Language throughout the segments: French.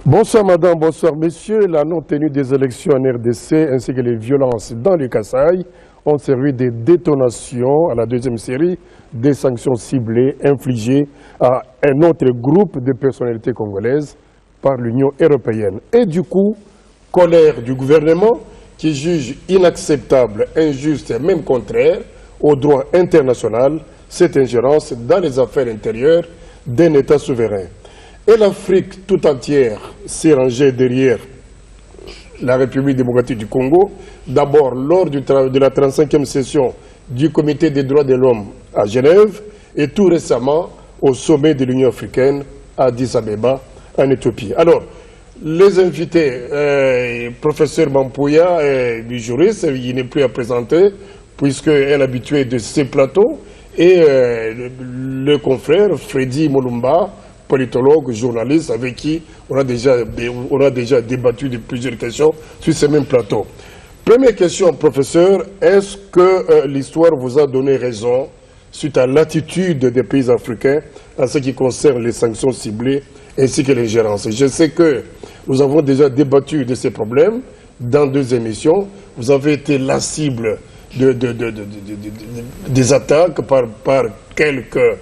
Bonsoir madame, bonsoir messieurs. La non-tenue des élections en RDC ainsi que les violences dans le Kasaï ont servi de détonation à la deuxième série des sanctions ciblées infligées à un autre groupe de personnalités congolaises par l'Union européenne. Et du coup, colère du gouvernement qui juge inacceptable, injuste et même contraire au droit international cette ingérence dans les affaires intérieures d'un État souverain. Et l'Afrique tout entière s'est rangée derrière la République démocratique du Congo, d'abord lors de la 35e session du Comité des droits de l'homme à Genève et tout récemment au sommet de l'Union africaine à Addis Abeba en Éthiopie. Alors, les invités, professeur Mampouya, juriste, il n'est plus à présenter puisqu'il est habitué de ces plateaux, et le confrère Freddy Molumba, politologue, journaliste, avec qui on a déjà débattu de plusieurs questions sur ces mêmes plateaux. Première question, professeur, est-ce que l'histoire vous a donné raison suite à l'attitude des pays africains en ce qui concerne les sanctions ciblées ainsi que l'ingérence? Je sais que nous avons déjà débattu de ces problèmes dans 2 émissions. Vous avez été la cible des attaques par quelques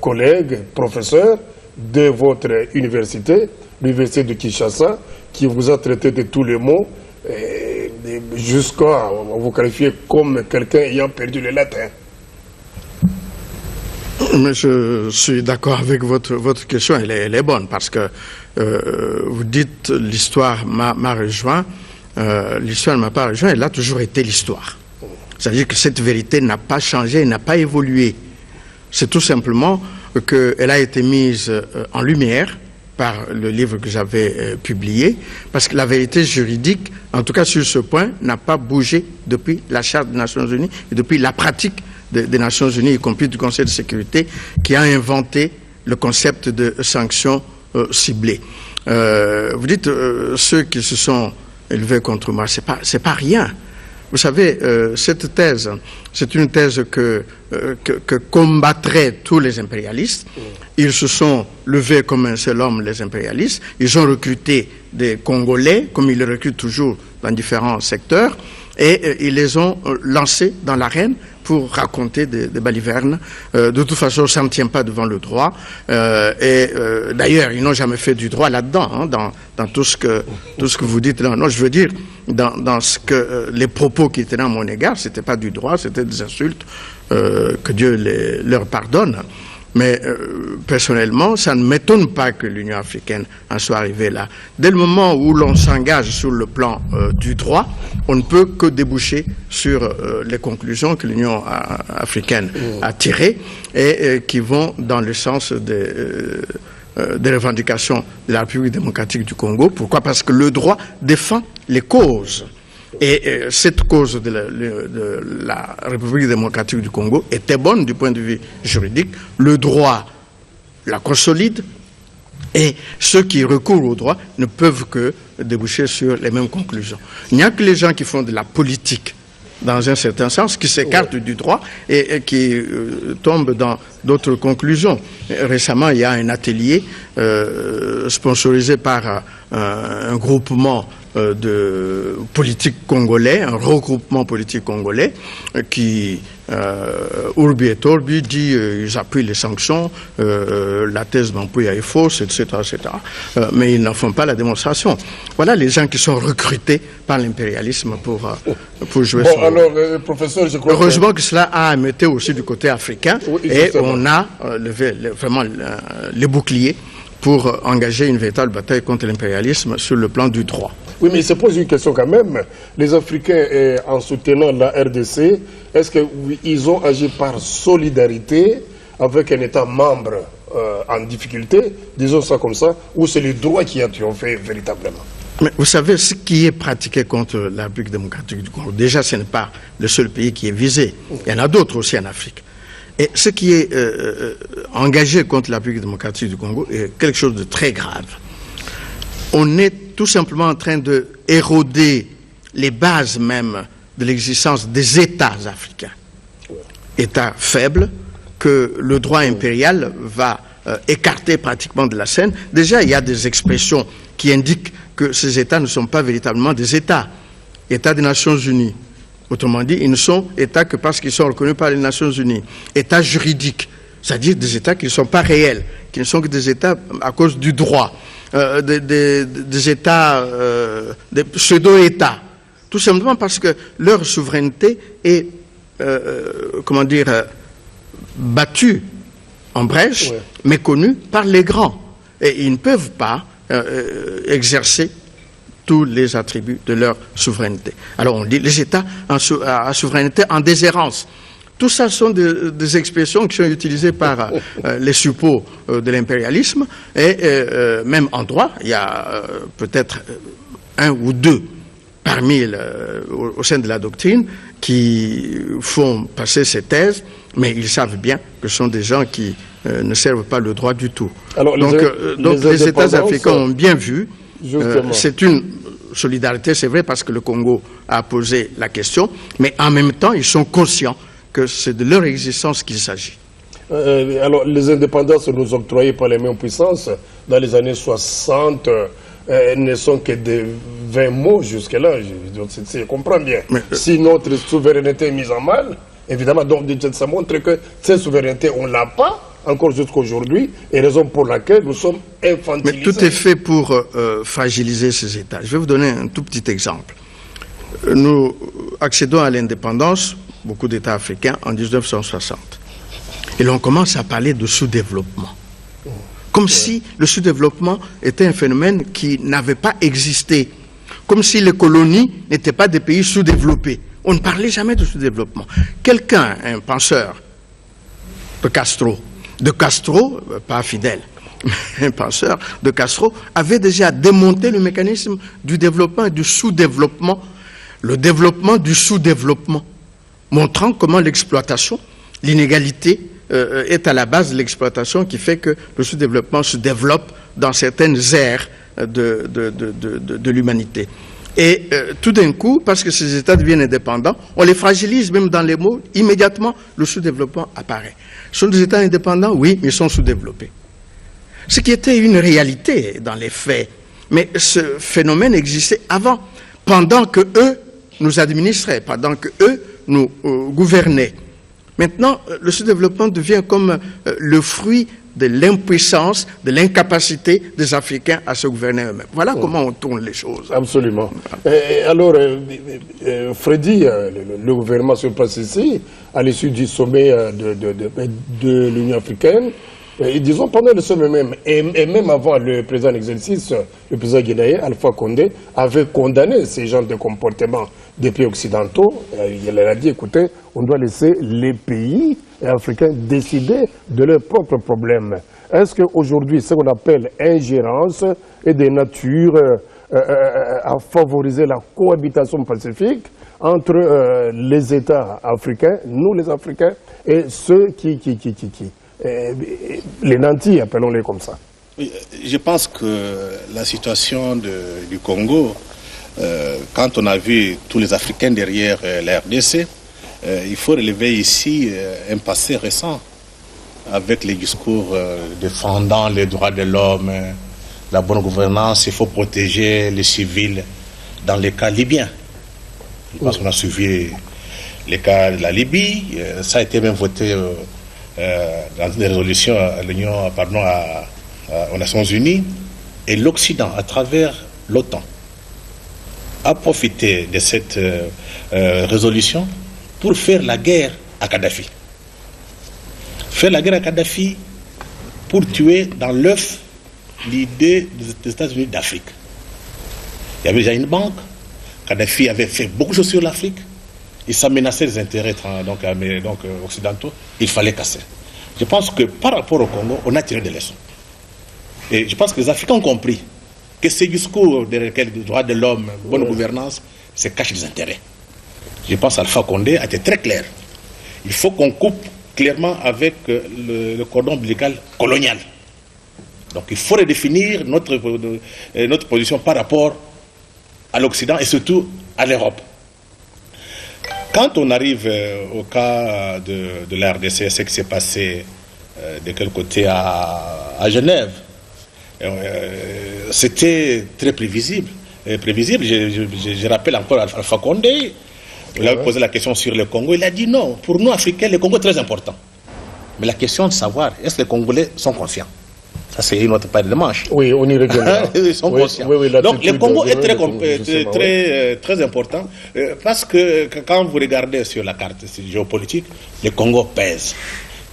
collègues, professeurs de votre université, l'université de Kinshasa, qui vous a traité de tous les mots, jusqu'à vous qualifier comme quelqu'un ayant perdu le latin. Mais je suis d'accord avec votre question, elle est bonne, parce que vous dites l'histoire m'a rejoint, l'histoire ne m'a pas rejoint, elle a toujours été l'histoire. C'est-à-dire que cette vérité n'a pas changé, n'a pas évolué. C'est tout simplement qu'elle a été mise en lumière par le livre que j'avais publié, parce que la vérité juridique, en tout cas sur ce point, n'a pas bougé depuis la Charte des Nations Unies et depuis la pratique des Nations Unies, y compris du Conseil de sécurité, qui a inventé le concept de sanctions ciblées. Vous dites ceux qui se sont élevés contre moi, c'est pas rien. Vous savez, cette thèse, c'est une thèse que combattraient tous les impérialistes. Ils se sont levés comme un seul homme, les impérialistes. Ils ont recruté des Congolais, comme ils le recrutent toujours dans différents secteurs, et ils les ont lancés dans l'arène pour raconter des balivernes. De toute façon, ça ne tient pas devant le droit. D'ailleurs, ils n'ont jamais fait du droit là-dedans, hein, dans tout ce que vous dites là. Non, je veux dire, dans ce que les propos qui étaient à mon égard, c'était pas du droit, c'était des insultes, que Dieu leur pardonne. Mais personnellement, ça ne m'étonne pas que l'Union africaine en soit arrivée là. Dès le moment où l'on s'engage sur le plan du droit, on ne peut que déboucher sur les conclusions que l'Union africaine a tirées et qui vont dans le sens des revendications de la République démocratique du Congo. Pourquoi? Parce que le droit défend les causes. Et cette cause de la République démocratique du Congo était bonne du point de vue juridique. Le droit la consolide et ceux qui recourent au droit ne peuvent que déboucher sur les mêmes conclusions. Il n'y a que les gens qui font de la politique dans un certain sens, qui s'écartent du droit et qui tombent dans d'autres conclusions. Récemment, il y a un atelier sponsorisé par un groupement de politique congolais, un regroupement politique congolais qui, Urbi et Orbi, dit ils appuient les sanctions, la thèse Mampouya est fausse, etc. Mais ils n'en font pas la démonstration. Voilà les gens qui sont recrutés par l'impérialisme pour jouer sur... Alors, professeur, je crois heureusement que cela a été aussi du côté africain, et on a levé vraiment les boucliers pour engager une véritable bataille contre l'impérialisme sur le plan du droit. Oui, mais il se pose une question quand même. Les Africains, en soutenant la RDC, est-ce qu'ils ont agi par solidarité avec un État membre en difficulté, disons ça comme ça, ou c'est le droit qui a triomphé véritablement? Mais vous savez, ce qui est pratiqué contre la République démocratique du Congo, déjà ce n'est pas le seul pays qui est visé. Il y en a d'autres aussi en Afrique. Et ce qui est engagé contre la République démocratique du Congo est quelque chose de très grave. On est tout simplement en train de éroder les bases même de l'existence des États africains. États faibles que le droit impérial va écartés pratiquement de la scène. Déjà, il y a des expressions qui indiquent que ces États ne sont pas véritablement des États. États des Nations Unies. Autrement dit, ils ne sont États que parce qu'ils sont reconnus par les Nations Unies. États juridiques, c'est-à-dire des États qui ne sont pas réels, qui ne sont que des États à cause du droit, des États, des pseudo-États. Tout simplement parce que leur souveraineté est, comment dire, battue en brèche, ouais, méconnue par les grands. Et ils ne peuvent pas exercer tous les attributs de leur souveraineté. Alors on dit les États à souveraineté en déshérence. Tout ça sont des expressions qui sont utilisées par les suppôts de l'impérialisme et même en droit, il y a peut-être un ou deux parmi au sein de la doctrine qui font passer ces thèses, mais ils savent bien que ce sont des gens qui ne servent pas le droit du tout. Alors, donc les États africains ont bien vu. C'est une solidarité, c'est vrai, parce que le Congo a posé la question, mais en même temps, ils sont conscients que c'est de leur existence qu'il s'agit. Alors, les indépendances nous octroyées par les mêmes puissances dans les années 60 ne sont que de 20 mots jusque-là. Je comprends bien. Mais, si notre souveraineté est mise en mal, évidemment, donc, ça montre que cette souveraineté, on ne l'a pas encore jusqu'à aujourd'hui, et raison pour laquelle nous sommes infantilisés. Mais tout est fait pour fragiliser ces États. Je vais vous donner un tout petit exemple. Nous accédons à l'indépendance, beaucoup d'États africains, en 1960. Et l'on commence à parler de sous-développement. Comme si le sous-développement était un phénomène qui n'avait pas existé. Comme si les colonies n'étaient pas des pays sous-développés. On ne parlait jamais de sous-développement. Quelqu'un, un penseur de Castro, pas Fidel, un penseur de Castro, avait déjà démonté le mécanisme du développement et du sous-développement, le développement du sous-développement, montrant comment l'exploitation, l'inégalité est à la base de l'exploitation qui fait que le sous-développement se développe dans certaines aires de l'humanité. Et tout d'un coup, parce que ces États deviennent indépendants, on les fragilise même dans les mots, immédiatement le sous-développement apparaît. Ce sont des États indépendants, oui, mais ils sont sous-développés. Ce qui était une réalité dans les faits. Mais ce phénomène existait avant, pendant que eux nous administraient, pendant que eux nous gouvernaient. Maintenant, le sous-développement devient comme le fruit de l'impuissance, de l'incapacité des Africains à se gouverner eux-mêmes. Voilà comment on tourne les choses. Absolument. Alors, Freddy, le gouvernement se passe ici, à l'issue du sommet de l'Union africaine, et disons pendant le sommet même, et même avant le président en exercice, le président guinéen, Alpha Condé, avait condamné ces genres de comportements des pays occidentaux. Il a dit, écoutez, on doit laisser les pays africains décider de leurs propres problèmes. Est-ce qu'aujourd'hui, ce qu'on appelle ingérence est de nature à favoriser la cohabitation pacifique entre les États africains, nous les Africains, et ceux les nantis, appelons-les comme ça? Je pense que la situation du Congo, quand on a vu tous les Africains derrière la RDC, il faut relever ici un passé récent avec les discours défendant les droits de l'homme, la bonne gouvernance, il faut protéger les civils dans les cas libyens. Je pense qu'on a suivi les cas de la Libye, ça a été même voté dans des résolutions à l'Union, aux Nations Unies, et l'Occident, à travers l'OTAN, a profité de cette résolution pour faire la guerre à Kadhafi. Faire la guerre à Kadhafi pour tuer dans l'œuf l'idée des États-Unis d'Afrique. Il y avait déjà une banque, Kadhafi avait fait beaucoup de choses sur l'Afrique, il s'aménaçait les intérêts occidentaux, il fallait casser. Je pense que par rapport au Congo, on a tiré des leçons. Et je pense que les Africains ont compris que ces discours derrière lesquels les droits de l'homme, bonne gouvernance, se cachent des intérêts. Je pense qu'Alpha Condé a été très clair. Il faut qu'on coupe clairement avec le cordon ombilical colonial. Donc il faut redéfinir notre position par rapport à l'Occident et surtout à l'Europe. Quand on arrive au cas de la RDC, ce qui s'est passé de quel côté à Genève. C'était très prévisible. Je rappelle encore Alpha Condé, il a posé la question sur le Congo, il a dit non, pour nous Africains, le Congo est très important. Mais la question de savoir, est-ce que les Congolais sont conscients? Ça, c'est une autre paire de manches. Oui, on y reviendra. Ils sont conscients. Donc, le Congo est très important parce que quand vous regardez sur la carte géopolitique, le Congo pèse.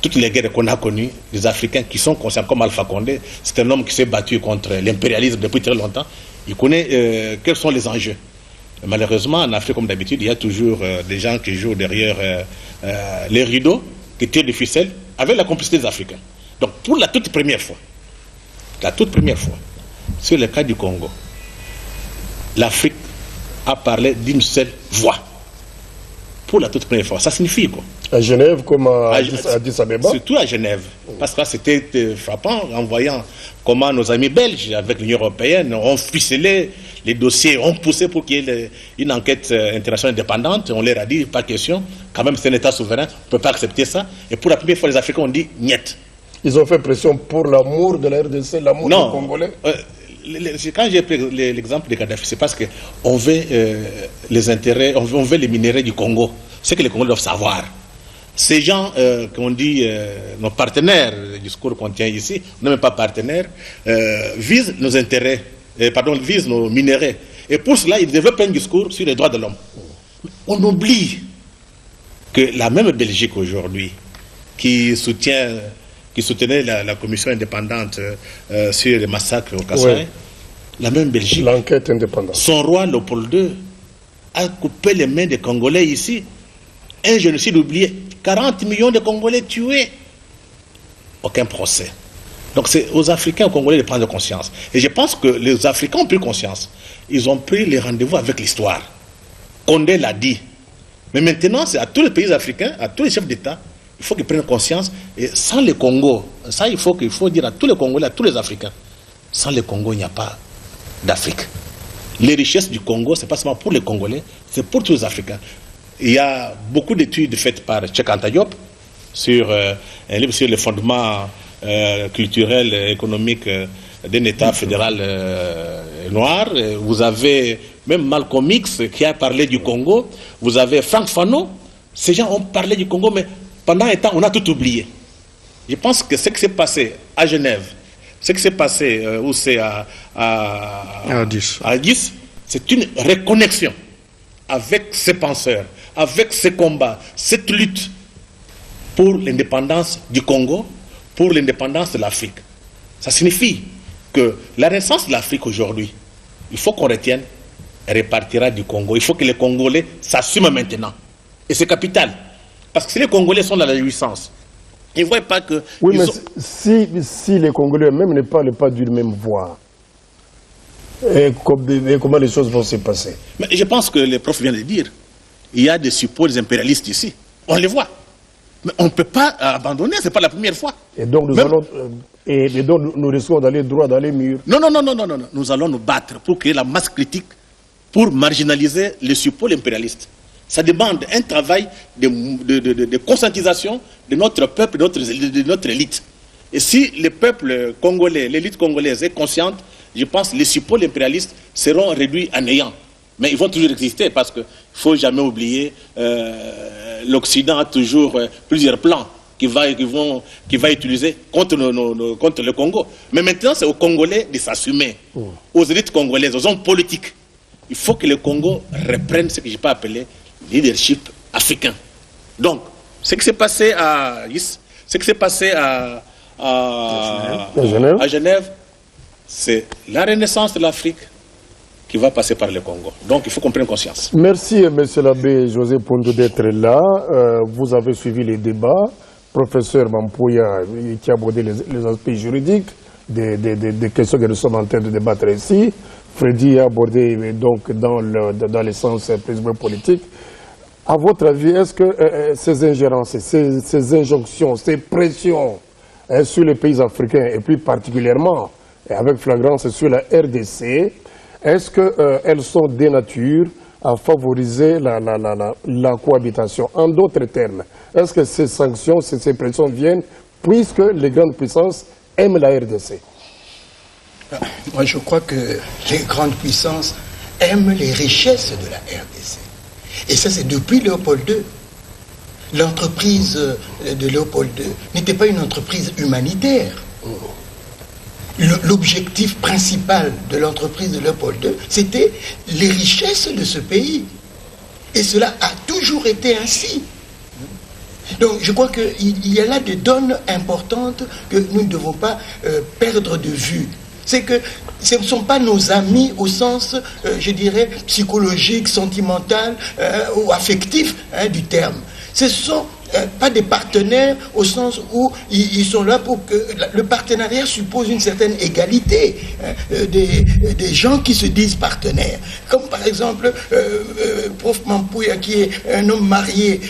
Toutes les guerres qu'on a connues, les Africains qui sont conscients, comme Alpha Condé, c'est un homme qui s'est battu contre l'impérialisme depuis très longtemps. Il connaît quels sont les enjeux. Malheureusement, en Afrique, comme d'habitude, il y a toujours des gens qui jouent derrière les rideaux, qui tirent des ficelles, avec la complicité des Africains. Donc, pour la toute première fois, sur le cas du Congo, l'Afrique a parlé d'une seule voix. Pour la toute première fois. Ça signifie quoi? À Genève comme à Addis Abeba? Surtout à Genève. Parce que là, c'était frappant en voyant comment nos amis belges, avec l'Union européenne, ont ficelé les dossiers, ont poussé pour qu'il y ait une enquête internationale indépendante. On leur a dit, pas question, quand même c'est un État souverain, on ne peut pas accepter ça. Et pour la première fois, les Africains ont dit, niet. Ils ont fait pression pour l'amour de la RDC, l'amour des Congolais? Quand j'ai pris l'exemple de Kadhafi, c'est parce qu'on veut les intérêts, on veut les minéraux du Congo. C'est que les Congolais doivent savoir. Ces gens qu'on dit nos partenaires, le discours qu'on tient ici, on n'est même pas partenaires, visent nos intérêts, visent nos minéraux. Et pour cela, ils développent un discours sur les droits de l'homme. On oublie que la même Belgique aujourd'hui, qui soutenait la commission indépendante sur les massacres au Kasaï, la même Belgique, l'enquête indépendante, son roi Léopold II a coupé les mains des Congolais ici. Un génocide oublié, 40 millions de Congolais tués. Aucun procès. Donc c'est aux Africains, aux Congolais de prendre conscience. Et je pense que les Africains ont pris conscience. Ils ont pris les rendez-vous avec l'histoire. Condé l'a dit. Mais maintenant, c'est à tous les pays africains, à tous les chefs d'État, il faut qu'ils prennent conscience. Et sans le Congo, ça il faut dire à tous les Congolais, à tous les Africains, sans le Congo, il n'y a pas d'Afrique. Les richesses du Congo, ce n'est pas seulement pour les Congolais, c'est pour tous les Africains. Il y a beaucoup d'études faites par Cheikh Anta Diop sur un livre sur les fondements culturels et économiques d'un État fédéral noir. Vous avez même Malcolm X qui a parlé du Congo. Vous avez Franck Fanon. Ces gens ont parlé du Congo, mais pendant un temps, on a tout oublié. Je pense que ce qui s'est passé à Genève, ce qui s'est passé à Addis, c'est une reconnexion avec ces penseurs, avec ces combats, cette lutte pour l'indépendance du Congo, pour l'indépendance de l'Afrique. Ça signifie que la renaissance de l'Afrique aujourd'hui, il faut qu'on retienne, elle repartira du Congo. Il faut que les Congolais s'assument maintenant. Et c'est capital. Parce que si les Congolais sont dans la jouissance, ils ne voient pas que... Oui, mais si les Congolais eux-mêmes ne parlent pas d'une même voix, et comment les choses vont se passer? Mais je pense que les profs viennent de dire, il y a des supports des impérialistes ici. On les voit. Mais on ne peut pas abandonner, ce n'est pas la première fois. Et donc nous risquons d'aller droit dans les murs. Non. Nous allons nous battre pour créer la masse critique, pour marginaliser les supports impérialistes. Ça demande un travail de conscientisation de notre peuple, de notre élite. Et si le peuple congolais, l'élite congolaise est consciente, je pense que les supports impérialistes seront réduits à néant. Mais ils vont toujours exister parce qu'il ne faut jamais oublier l'Occident a toujours plusieurs plans qu'il va utiliser contre le Congo. Mais maintenant, c'est aux Congolais de s'assumer, aux élites congolaises, aux hommes politiques. Il faut que le Congo reprenne ce que je peux appeler leadership africain. Donc, ce qui s'est passé à Genève, c'est la renaissance de l'Afrique qui va passer par le Congo. Donc, il faut qu'on prenne conscience. Merci, monsieur l'abbé José Pondo, d'être là. Vous avez suivi les débats. Professeur Mampouya, qui a abordé les aspects juridiques des questions que nous sommes en train de débattre ici. Freddy a abordé donc dans le sens plus politique. À votre avis, est-ce que ces ingérences, ces injonctions, ces pressions sur les pays africains, et plus particulièrement avec flagrance sur la RDC, est-ce qu'elles sont des natures à favoriser la cohabitation? En d'autres termes, est-ce que ces sanctions, ces pressions viennent puisque les grandes puissances aiment la RDC? Moi, je crois que les grandes puissances aiment les richesses de la RDC. Et ça, c'est depuis Léopold II. L'entreprise de Léopold II n'était pas une entreprise humanitaire. L'objectif principal de l'entreprise de Léopold II, c'était les richesses de ce pays. Et cela a toujours été ainsi. Donc je crois qu'il y a là des donnes importantes que nous ne devons pas perdre de vue. C'est que ce ne sont pas nos amis au sens, je dirais, psychologique, sentimental ou affectif du terme. Ce sont pas des partenaires au sens où ils sont là pour que le partenariat suppose une certaine égalité des gens qui se disent partenaires. Comme par exemple, Prof Mampouya, qui est un homme marié,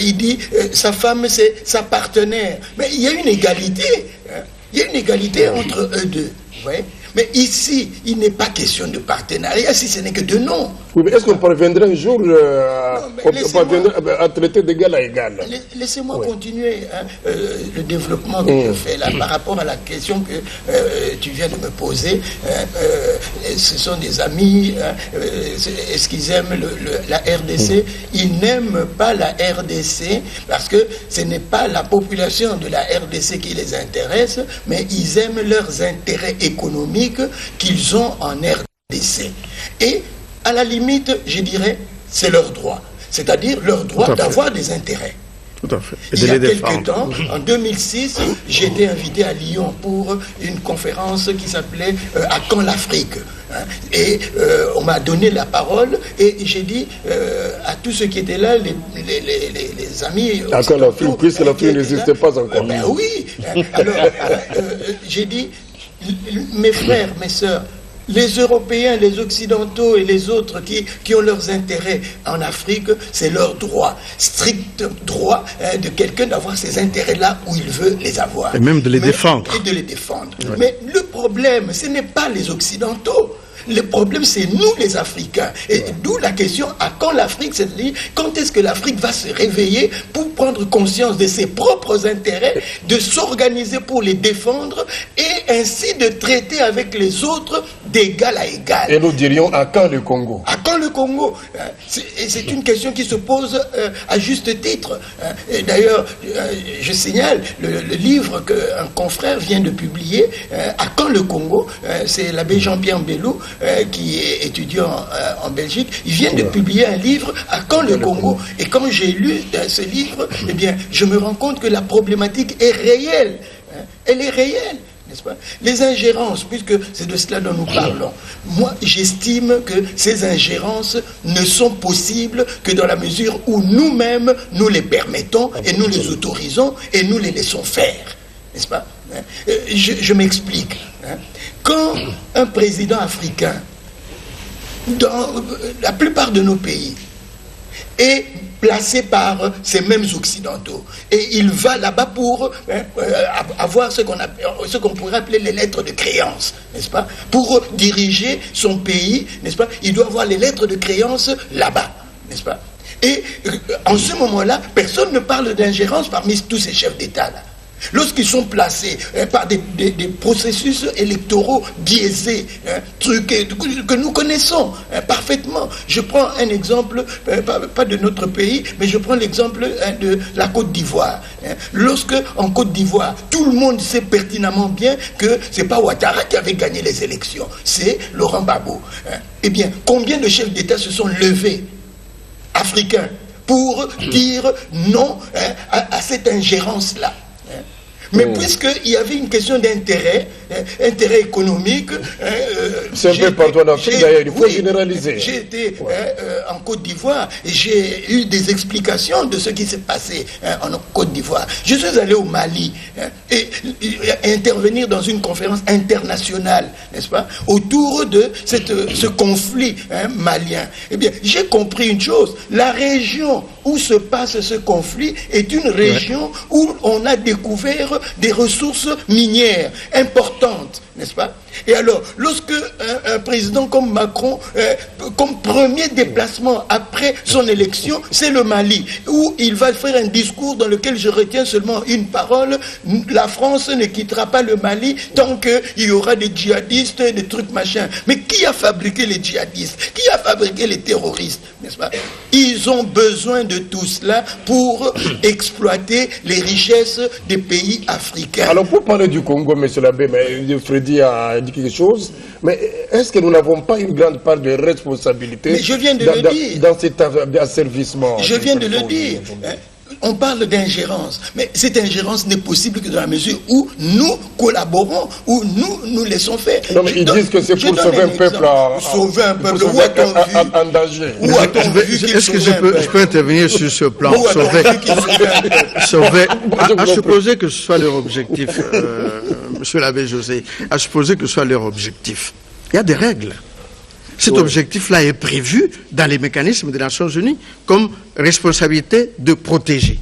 il dit sa femme c'est sa partenaire. Mais il y a une égalité. Il y a une égalité entre eux deux. Vous voyez? Mais ici, il n'est pas question de partenariat, si ce n'est que de nom. Oui, mais est-ce qu'on parviendrait un jour à traiter d'égal à égal? Laissez-moi continuer le développement que je fais là par rapport à la question que tu viens de me poser. Ce sont des amis, est-ce qu'ils aiment la RDC? Ils n'aiment pas la RDC parce que ce n'est pas la population de la RDC qui les intéresse, mais ils aiment leurs intérêts économiques qu'ils ont en RDC. Et à la limite, je dirais, c'est leur droit. C'est-à-dire leur droit d'avoir des intérêts. Tout à fait. Et il y a quelques temps, en 2006, j'ai été invité à Lyon pour une conférence qui s'appelait « À quand l'Afrique ?» Et on m'a donné la parole et j'ai dit à tous ceux qui étaient là, les amis... À quand l'Afrique, puisque l'Afrique n'existait pas encore. Ben oui. Alors, j'ai dit, mes frères, mes sœurs, les Européens, les Occidentaux et les autres qui ont leurs intérêts en Afrique, c'est leur droit, strict droit de quelqu'un d'avoir ces intérêts-là où il veut les avoir. Et même de les défendre. Et de les défendre. Ouais. Mais le problème, ce n'est pas les Occidentaux. Le problème, c'est nous les Africains. Et d'où la question, à quand l'Afrique, c'est-à-dire, quand est-ce que l'Afrique va se réveiller pour prendre conscience de ses propres intérêts, de s'organiser pour les défendre et ainsi de traiter avec les autres d'égal à égal. Et nous dirions, à quand le Congo? À quand le Congo? C'est une question qui se pose à juste titre. Et d'ailleurs, je signale le livre qu'un confrère vient de publier, À quand le Congo? C'est l'abbé Jean-Pierre Mbelou, qui est étudiant en Belgique. Il vient de publier un livre, À quand le Congo? Et quand j'ai lu ce livre, eh bien, je me rends compte que la problématique est réelle. Elle est réelle. N'est-ce pas? Les ingérences, puisque c'est de cela dont nous parlons, moi j'estime que ces ingérences ne sont possibles que dans la mesure où nous-mêmes nous les permettons et nous les autorisons et nous les laissons faire. N'est-ce pas? Je m'explique. Quand un président africain, dans la plupart de nos pays, est placé par ces mêmes occidentaux et il va là-bas pour avoir ce qu'on pourrait appeler les lettres de créance, n'est-ce pas? Pour diriger son pays, n'est-ce pas? Il doit avoir les lettres de créance là-bas, n'est-ce pas? Et en ce moment-là, personne ne parle d'ingérence parmi tous ces chefs d'État-là. Lorsqu'ils sont placés par des processus électoraux biaisés, truqués, que nous connaissons parfaitement. Je prends un exemple, pas de notre pays, mais je prends l'exemple de la Côte d'Ivoire. Lorsque, en Côte d'Ivoire, tout le monde sait pertinemment bien que ce n'est pas Ouattara qui avait gagné les élections, c'est Laurent Gbagbo. Eh bien, combien de chefs d'État se sont levés, africains, pour dire non à cette ingérence-là? Mais puisqu'il y avait une question d'intérêt, intérêt économique... c'est un peu partout en Afrique d'ailleurs, il faut généraliser. J'ai été en Côte d'Ivoire et j'ai eu des explications de ce qui s'est passé en Côte d'Ivoire. Je suis allé au Mali et intervenir dans une conférence internationale, n'est-ce pas, autour de ce conflit malien. Eh bien, j'ai compris une chose, la région où se passe ce conflit est une région où on a découvert des ressources minières importantes, n'est-ce pas? Et alors, lorsque un président comme Macron, comme premier déplacement après son élection, c'est le Mali, où il va faire un discours dans lequel je retiens seulement une parole: la France ne quittera pas le Mali tant qu'il y aura des djihadistes, des trucs machin. Mais qui a fabriqué les djihadistes? Qui a fabriqué les terroristes, n'est-ce pas? Ils ont besoin de tout cela pour exploiter les richesses des pays africains. Alors, pour parler du Congo, M. l'abbé, mais Freddy a dit quelque chose, mais est-ce que nous n'avons pas une grande part de responsabilité? Mais je viens de le dire. Dans cet asservissement? Je viens de le dire. On parle d'ingérence, mais cette ingérence n'est possible que dans la mesure où nous collaborons, où nous laissons faire. Non, mais ils disent que c'est pour sauver un peuple en danger. Est-ce que je peux intervenir sur ce plan? À supposer que ce soit leur objectif, Monsieur l'abbé José, à supposer que ce soit leur objectif, il y a des règles. Cet objectif-là est prévu dans les mécanismes des Nations Unies comme responsabilité de protéger.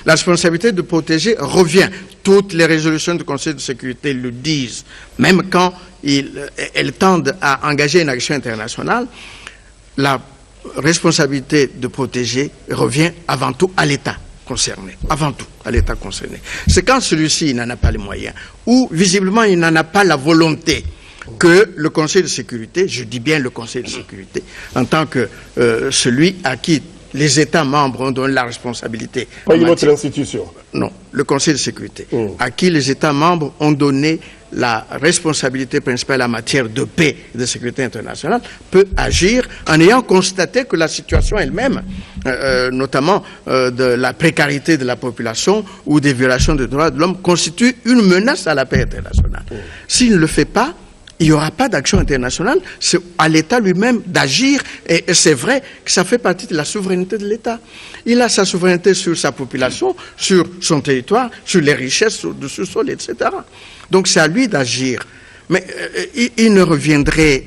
La responsabilité de protéger revient. Toutes les résolutions du Conseil de sécurité le disent. Même quand elles tendent à engager une action internationale, la responsabilité de protéger revient avant tout à l'État concerné. Avant tout à l'État concerné. C'est quand celui-ci n'en a pas les moyens, ou visiblement il n'en a pas la volonté, que le Conseil de sécurité, je dis bien le Conseil de sécurité, en tant que celui à qui les États membres ont donné la responsabilité. Pas une autre institution. Non, le Conseil de sécurité, à qui les États membres ont donné la responsabilité principale en matière de paix et de sécurité internationale, peut agir en ayant constaté que la situation elle-même, notamment de la précarité de la population ou des violations des droits de l'homme, constitue une menace à la paix internationale. S'il ne le fait pas, il n'y aura pas d'action internationale, c'est à l'État lui-même d'agir, et c'est vrai que ça fait partie de la souveraineté de l'État. Il a sa souveraineté sur sa population, sur son territoire, sur les richesses du sous-sol, etc. Donc c'est à lui d'agir. Mais il ne reviendrait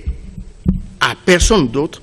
à personne d'autre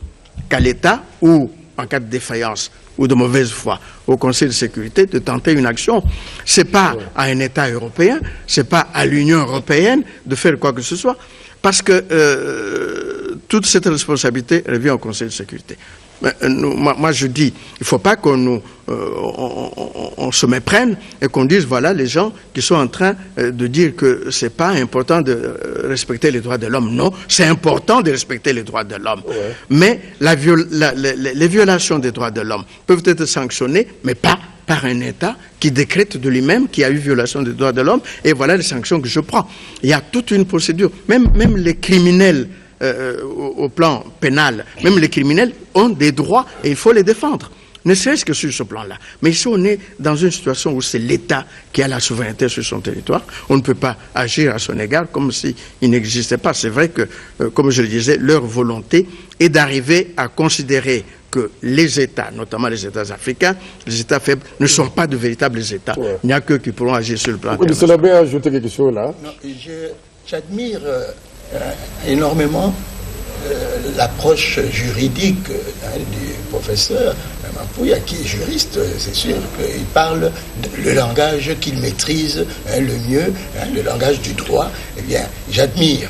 qu'à l'État, ou en cas de défaillance ou de mauvaise foi au Conseil de sécurité, de tenter une action. Ce n'est pas à un État européen, ce n'est pas à l'Union européenne de faire quoi que ce soit, parce que toute cette responsabilité revient au Conseil de sécurité. Moi, je dis, il ne faut pas qu'on on se méprenne et qu'on dise, voilà, les gens qui sont en train de dire que ce n'est pas important de respecter les droits de l'homme. Non, c'est important de respecter les droits de l'homme. Ouais. Mais les violations des droits de l'homme peuvent être sanctionnées, mais pas par un État qui décrète de lui-même qu'il y a eu violation des droits de l'homme, et voilà les sanctions que je prends. Il y a toute une procédure. Même les criminels, au plan pénal, même les criminels ont des droits et il faut les défendre, ne serait-ce que sur ce plan-là. Mais ici, on est dans une situation où c'est l'État qui a la souveraineté sur son territoire. On ne peut pas agir à son égard comme s'il n'existait pas. C'est vrai que, comme je le disais, leur volonté est d'arriver à considérer que les États, notamment les États africains, les États faibles, ne sont pas de véritables États. Ouais. Il n'y a qu'eux qui pourront agir sur le plan international. Cela bien ajouter quelque chose là. J'admire énormément l'approche juridique du professeur Mampouya, qui est juriste. C'est sûr qu'il parle le langage qu'il maîtrise le mieux, le langage du droit. Eh bien, j'admire.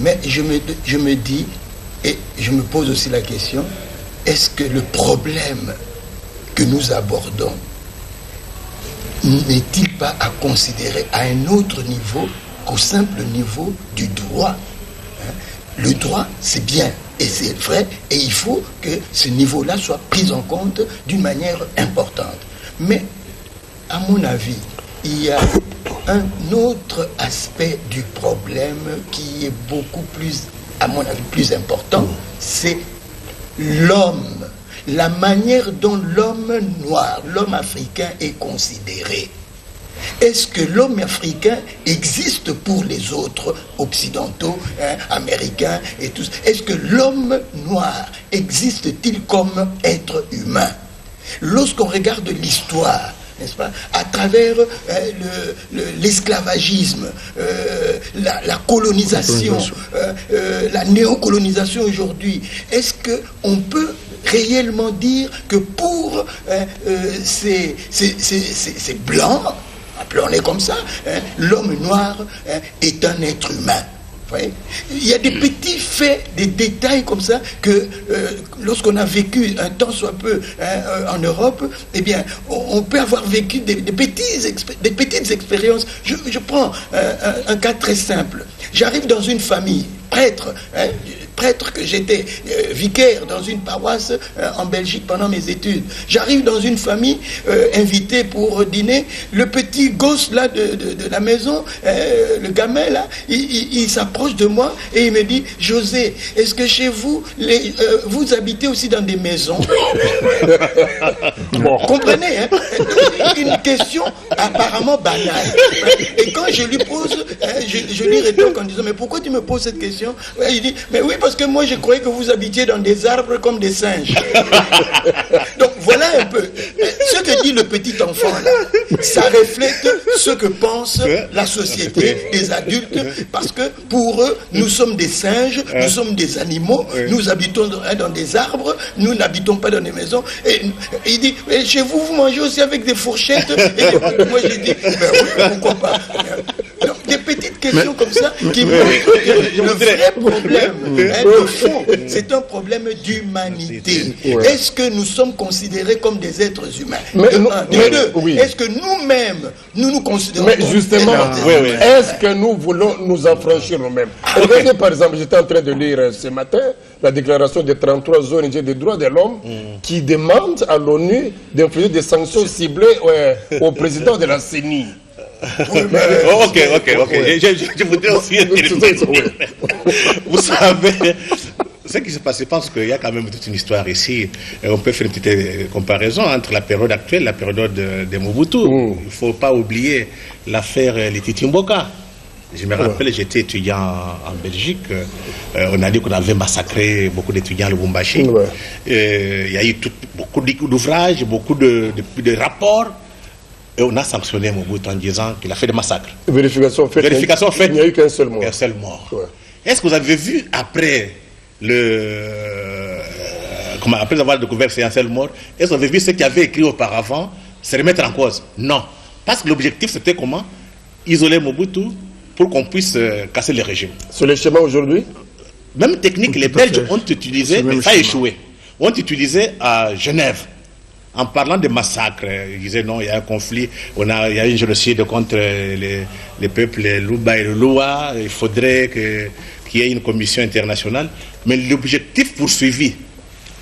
Mais je me dis, et je me pose aussi la question, est-ce que le problème que nous abordons n'est-il pas à considérer à un autre niveau qu'au simple niveau du droit? Le droit, c'est bien, et c'est vrai, et il faut que ce niveau-là soit pris en compte d'une manière importante. Mais, à mon avis, il y a un autre aspect du problème qui est beaucoup plus, à mon avis, plus important, c'est l'homme, la manière dont l'homme noir, l'homme africain est considéré. Est-ce que l'homme africain existe pour les autres occidentaux, américains et tous? Est-ce que l'homme noir existe-t-il comme être humain? Lorsqu'on regarde l'histoire, n'est-ce pas, à travers l'esclavagisme, la colonisation, la néocolonisation aujourd'hui, est-ce qu'on peut réellement dire que pour ces blancs, appelons-les comme ça, l'homme noir est un être humain. Ouais. Il y a des petits faits, des détails comme ça que lorsqu'on a vécu un temps soit peu en Europe, eh bien, on peut avoir vécu des petites expériences. Je prends un cas très simple. J'arrive dans une famille, prêtre que j'étais vicaire dans une paroisse en Belgique pendant mes études. J'arrive dans une famille invitée pour dîner. Le petit gosse là de la maison, le gamin là, il s'approche de moi et il me dit: José, est-ce que chez vous, vous habitez aussi dans des maisons? Bon. Comprenez, hein? Une question apparemment banale. Et quand je lui pose, je lui rétorque en disant: mais pourquoi tu me poses cette question? Il dit: mais oui, parce que moi je croyais que vous habitiez dans des arbres comme des singes. Donc voilà un peu ce que dit le petit enfant là. Ça reflète ce que pense la société, les adultes, parce que pour eux, nous sommes des singes, nous sommes des animaux, nous habitons dans des arbres, nous n'habitons pas dans des maisons. Et il dit: et chez vous, vous mangez aussi avec des fourchettes? Et moi j'ai dit: ben oui, pourquoi pas? Donc, des petites questions comme ça qui montrent le vrai problème. Le fond, c'est un problème d'humanité. Est-ce que nous sommes considérés comme des êtres humains? Est-ce que nous-mêmes, nous nous considérons comme justement, est-ce que nous voulons nous affranchir nous-mêmes? Regardez par exemple, j'étais en train de lire ce matin la déclaration des 33 ONG des droits de l'homme qui demandent à l'ONU d'infliger des sanctions ciblées au président de la CENI. Ok. Je voudrais aussi... Vous savez, ce qui se passe, je pense qu'il y a quand même toute une histoire ici. On peut faire une petite comparaison entre la période actuelle et la période de Mobutu. Il ne faut pas oublier l'affaire Letiti Mboka. Je me rappelle, j'étais étudiant en Belgique. On a dit qu'on avait massacré beaucoup d'étudiants à Lubumbashi. Il y a eu beaucoup d'ouvrages, beaucoup de rapports. Et on a sanctionné Mobutu en disant qu'il a fait des massacres. Vérification faite. Il n'y a eu qu'un seul mort. Un seul mort. Est-ce que vous avez vu après après avoir découvert qu'il y a un seul mort, est-ce que vous avez vu ce qu'il avait écrit auparavant se remettre en cause? Non. Parce que l'objectif c'était comment? Isoler Mobutu pour qu'on puisse casser le régime. Sur les schémas aujourd'hui? Même technique, les Belges ont utilisé, mais ça a échoué. Ont utilisé à Genève. En parlant de massacres, ils disaient non, il y a un conflit, il y a une génocide contre les peuples Luba et Lua, il faudrait qu'il y ait une commission internationale. Mais l'objectif poursuivi,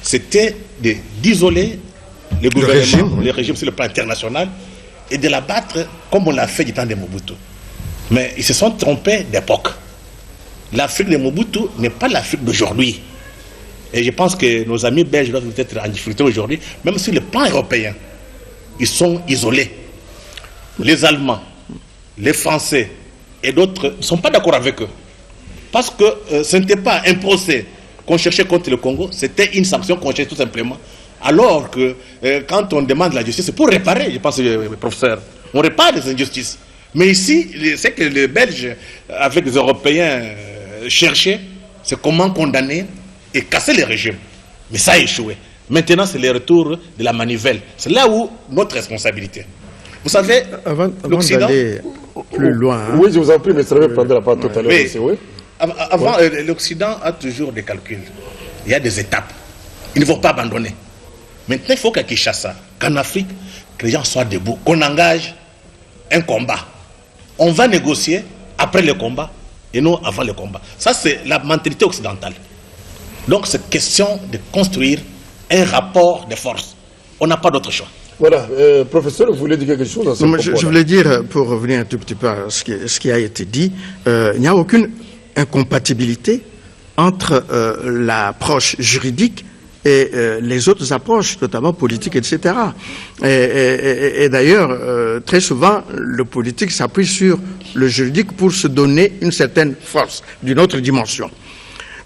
c'était d'isoler le gouvernement, le régime sur le plan international, et de l'abattre comme on l'a fait du temps de Mobutu. Mais ils se sont trompés d'époque. L'Afrique de Mobutu n'est pas l'Afrique d'aujourd'hui. Et je pense que nos amis belges doivent être en difficulté aujourd'hui, même sur le plan européen. Ils sont isolés. Les Allemands, les Français et d'autres ne sont pas d'accord avec eux. Parce que ce n'était pas un procès qu'on cherchait contre le Congo, c'était une sanction qu'on cherchait tout simplement. Alors que quand on demande la justice, c'est pour réparer, je pense, professeur. On répare les injustices. Mais ici, ce que les Belges, avec les Européens, cherchaient, c'est comment condamner et casser le régime. Mais ça a échoué. Maintenant, c'est le retour de la manivelle. C'est là où notre responsabilité. Vous savez, avant d'aller plus loin... Hein. Oui, je vous en prie, mais ça va prendre la parole tout à l'heure aussi, oui. Avant, l'Occident a toujours des calculs. Il y a des étapes. Ils ne vont pas abandonner. Maintenant, il faut qu'à Kinshasa, qu'en Afrique, que les gens soient debout, qu'on engage un combat. On va négocier après le combat et non avant le combat. Ça, c'est la mentalité occidentale. Donc, c'est question de construire un rapport de force. On n'a pas d'autre choix. Voilà, professeur, vous voulez dire quelque chose à ce propos-là? Je voulais dire, pour revenir un tout petit peu à ce qui a été dit, il n'y a aucune incompatibilité entre l'approche juridique et les autres approches, notamment politiques, etc. Et d'ailleurs, très souvent, le politique s'appuie sur le juridique pour se donner une certaine force, d'une autre dimension.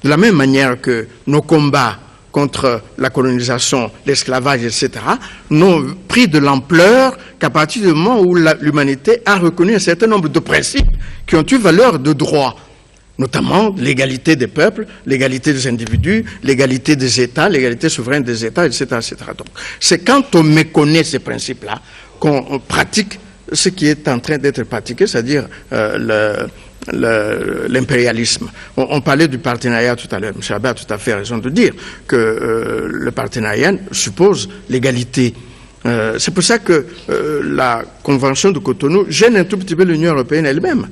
De la même manière que nos combats contre la colonisation, l'esclavage, etc., n'ont pris de l'ampleur qu'à partir du moment où l'humanité a reconnu un certain nombre de principes qui ont eu valeur de droit. notamment l'égalité des peuples, l'égalité des individus, l'égalité des États, l'égalité souveraine des États, etc., etc. Donc, c'est quand on méconnaît ces principes-là qu'on pratique ce qui est en train d'être pratiqué, c'est-à-dire l'impérialisme. On parlait du partenariat tout à l'heure. M. Abbé a tout à fait raison de dire que le partenariat suppose l'égalité. C'est pour ça que la Convention de Cotonou gêne un tout petit peu l'Union européenne elle-même.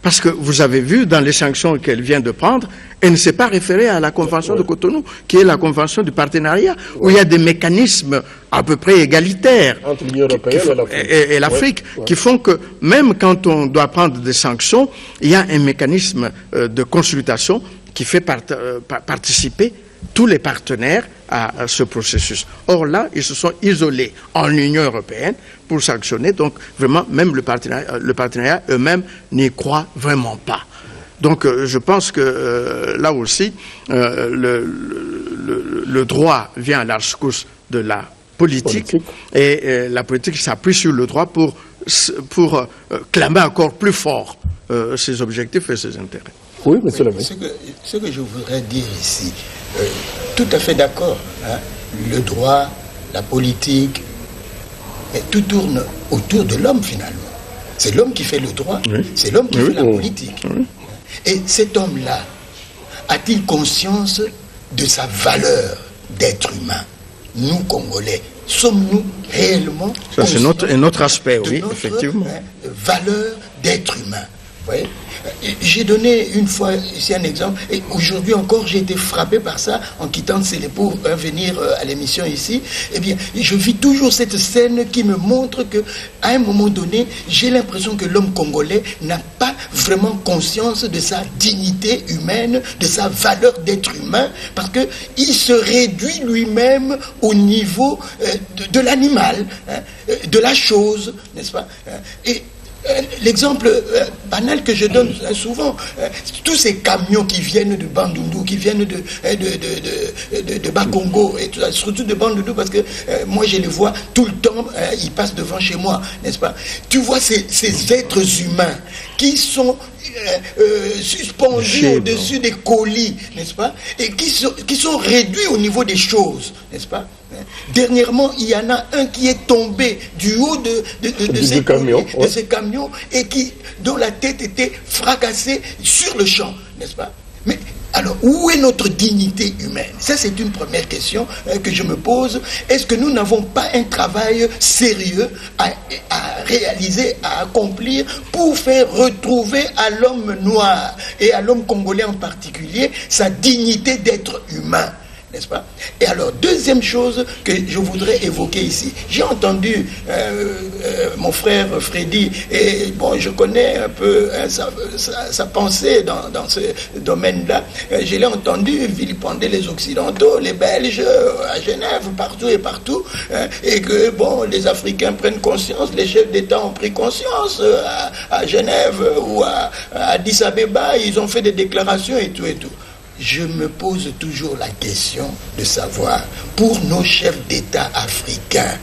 Parce que vous avez vu, dans les sanctions qu'elle vient de prendre, elle ne s'est pas référée à la Convention de Cotonou, qui est la Convention du partenariat, où il y a des mécanismes à peu près égalitaires entre l'Union européenne et l'Afrique, qui font que même quand on doit prendre des sanctions, il y a un mécanisme de consultation qui fait participer tous les partenaires à ce processus. Or là, ils se sont isolés en Union européenne pour sanctionner, donc vraiment, même le partenariat eux-mêmes n'y croient vraiment pas. Donc je pense que là aussi, le droit vient à la rescousse de la politique. Et la politique s'appuie sur le droit pour clamer encore plus fort ses objectifs et ses intérêts. Oui, monsieur Lamé. Ce que je voudrais dire ici, tout à fait d'accord, hein, le droit, la politique, mais tout tourne autour de l'homme finalement. C'est l'homme qui fait le droit, c'est l'homme qui fait la politique. Et cet homme-là, a-t-il conscience de sa valeur d'être humain? Nous, Congolais, sommes-nous réellement ça, c'est un autre aspect, oui, effectivement. Valeur d'être humain. Vous voyez? J'ai donné une fois ici un exemple, et aujourd'hui encore j'ai été frappé par ça en quittant Célé pour venir à l'émission ici. Eh bien, je vis toujours cette scène qui me montre que, à un moment donné, j'ai l'impression que l'homme congolais n'a pas vraiment conscience de sa dignité humaine, de sa valeur d'être humain, parce que il se réduit lui-même au niveau de l'animal, hein, de la chose, n'est-ce pas? Et l'exemple banal que je donne souvent, tous ces camions qui viennent de Bandundu, qui viennent de Bakongo, et tout ça, surtout de Bandundu, parce que moi je les vois tout le temps, ils passent devant chez moi, n'est-ce pas? Tu vois ces êtres humains qui sont suspendus au-dessus des colis, n'est-ce pas? Et qui sont réduits au niveau des choses, n'est-ce pas? Dernièrement, il y en a un qui est tombé du haut de ces camions et dont la tête était fracassée sur le champ, n'est-ce pas? Mais alors, où est notre dignité humaine? Ça, c'est une première question que je me pose. Est-ce que nous n'avons pas un travail sérieux à réaliser, à accomplir pour faire retrouver à l'homme noir et à l'homme congolais en particulier sa dignité d'être humain? N'est-ce pas? Et alors, deuxième chose que je voudrais évoquer ici, j'ai entendu mon frère Freddy, et bon, je connais un peu sa pensée dans ce domaine-là. Je l'ai entendu vilipender les Occidentaux, les Belges, à Genève, partout et partout, et que, bon, les Africains prennent conscience, les chefs d'État ont pris conscience à Genève ou à Addis Abeba, ils ont fait des déclarations et tout et tout. Je me pose toujours la question de savoir, pour nos chefs d'État africains,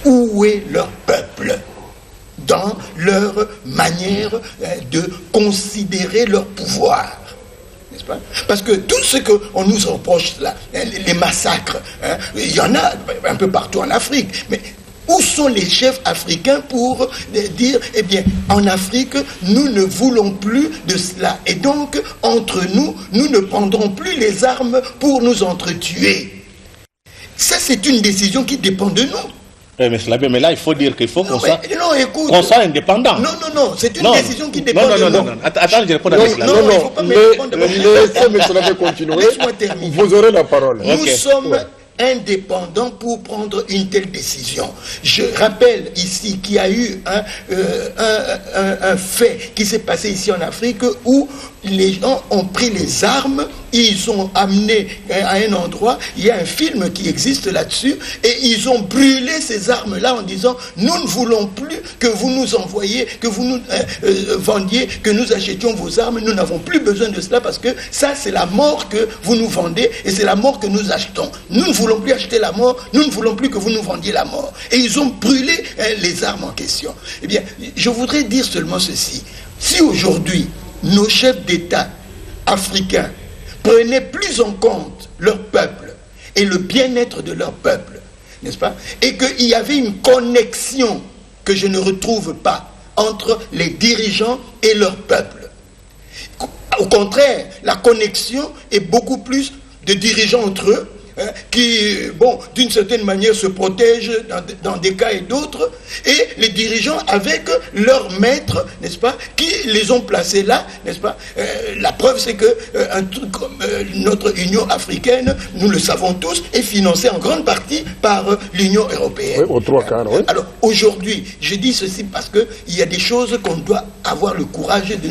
où est leur peuple dans leur manière de considérer leur pouvoir? N'est-ce pas? Parce que tout ce qu'on nous reproche là, les massacres, hein, il y en a un peu partout en Afrique, mais où sont les chefs africains pour dire, eh bien, en Afrique, nous ne voulons plus de cela. Et donc, entre nous, nous ne prendrons plus les armes pour nous entretuer. Ça, c'est une décision qui dépend de nous. Mais là, il faut dire qu'il faut qu'on soit indépendant. Non, c'est une décision qui dépend de nous. Non, attends, je réponds à cela. Non, il ne faut pas me répondre. Laissez M. continuer. Laisse-moi terminer. Vous aurez la parole. Nous sommes indépendants pour prendre une telle décision. Je rappelle ici qu'il y a eu un fait qui s'est passé ici en Afrique où les gens ont pris les armes, ils ont amené à un endroit, il y a un film qui existe là-dessus, et ils ont brûlé ces armes-là en disant, nous ne voulons plus que vous nous envoyiez, que vous nous vendiez, que nous achetions vos armes, nous n'avons plus besoin de cela parce que ça c'est la mort que vous nous vendez et c'est la mort que nous achetons. Nous ne voulons plus acheter la mort, nous ne voulons plus que vous nous vendiez la mort. Et ils ont brûlé les armes en question. Eh bien, je voudrais dire seulement ceci. Si aujourd'hui, nos chefs d'État africains prenaient plus en compte leur peuple et le bien-être de leur peuple, n'est-ce pas? Et qu'il y avait une connexion que je ne retrouve pas entre les dirigeants et leur peuple. Au contraire, la connexion est beaucoup plus de dirigeants entre eux, qui, bon, d'une certaine manière se protègent dans des cas et d'autres, et les dirigeants avec leurs maîtres, n'est-ce pas, qui les ont placés là, n'est-ce pas. La preuve, c'est que un truc comme notre Union africaine, nous le savons tous, est financé en grande partie par l'Union européenne. Oui, aux trois quarts, oui. Alors, aujourd'hui, je dis ceci parce qu'il y a des choses qu'on doit avoir le courage de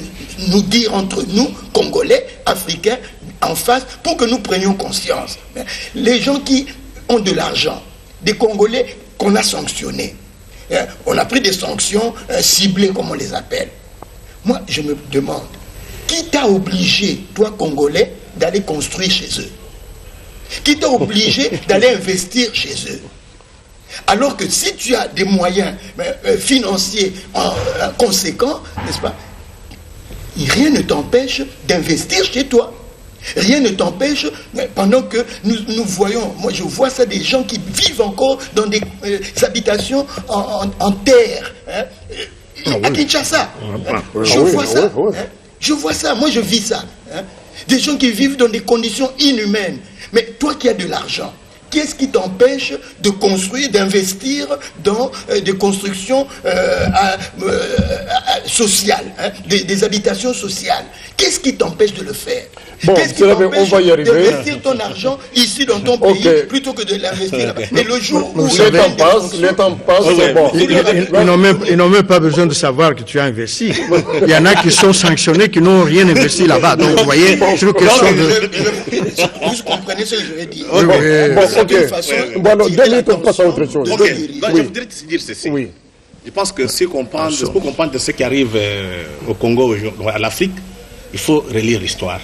nous dire entre nous, Congolais, Africains, en face, pour que nous prenions conscience. Les gens qui ont de l'argent, des Congolais qu'on a sanctionnés, on a pris des sanctions ciblées, comme on les appelle. Moi, je me demande, qui t'a obligé, toi Congolais, d'aller construire chez eux? Qui t'a obligé d'aller investir chez eux? Alors que si tu as des moyens financiers conséquents, n'est-ce pas, rien ne t'empêche d'investir chez toi. Rien ne t'empêche, pendant que nous voyons, moi je vois ça, des gens qui vivent encore dans des habitations en terre, à Kinshasa. Je vois ça. Je vois ça, moi je vis ça. Des gens qui vivent dans des conditions inhumaines. Mais toi qui as de l'argent, qu'est-ce qui t'empêche de construire, d'investir dans des constructions sociales, des habitations sociales? Qu'est-ce qui t'empêche de le faire? Bon, qu'est-ce qui t'empêche d'investir ton argent ici dans ton pays plutôt que de l'investir là-bas? Mais le jour où le temps passe, c'est bon. Ils n'ont même pas besoin de savoir que tu as investi. Il y en a qui sont sanctionnés, qui n'ont rien investi là-bas. Donc, vous voyez, c'est une question de... Vous comprenez ce que je vais dire? Bon, alors, on passe à autre chose. Je voudrais te dire ceci. Oui. Je pense que pour comprendre de ce qui arrive au Congo, à l'Afrique, il faut relire l'histoire.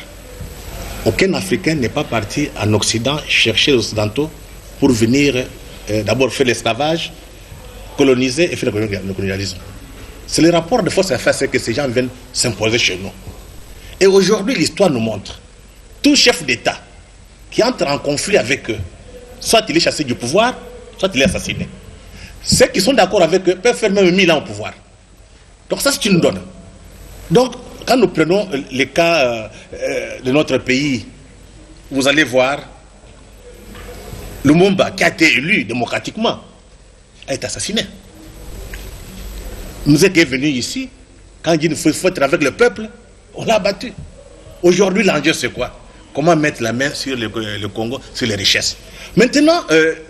Aucun Africain n'est pas parti en Occident chercher les Occidentaux pour venir d'abord faire l'esclavage, coloniser et faire le colonialisme. C'est le rapport de force à faire que ces gens viennent s'imposer chez nous. Et aujourd'hui, l'histoire nous montre, tout chef d'État qui entre en conflit avec eux, soit il est chassé du pouvoir, soit il est assassiné. Ceux qui sont d'accord avec eux peuvent faire même 1000 ans au pouvoir. Donc ça, c'est une donne. Donc, quand nous prenons les cas de notre pays, vous allez voir, Lumumba, qui a été élu démocratiquement, a été assassiné. Nous qui est venu ici, quand il dit qu'il faut être avec le peuple, on l'a abattu. Aujourd'hui, l'enjeu, c'est quoi? Comment mettre la main sur le Congo, sur les richesses? Maintenant,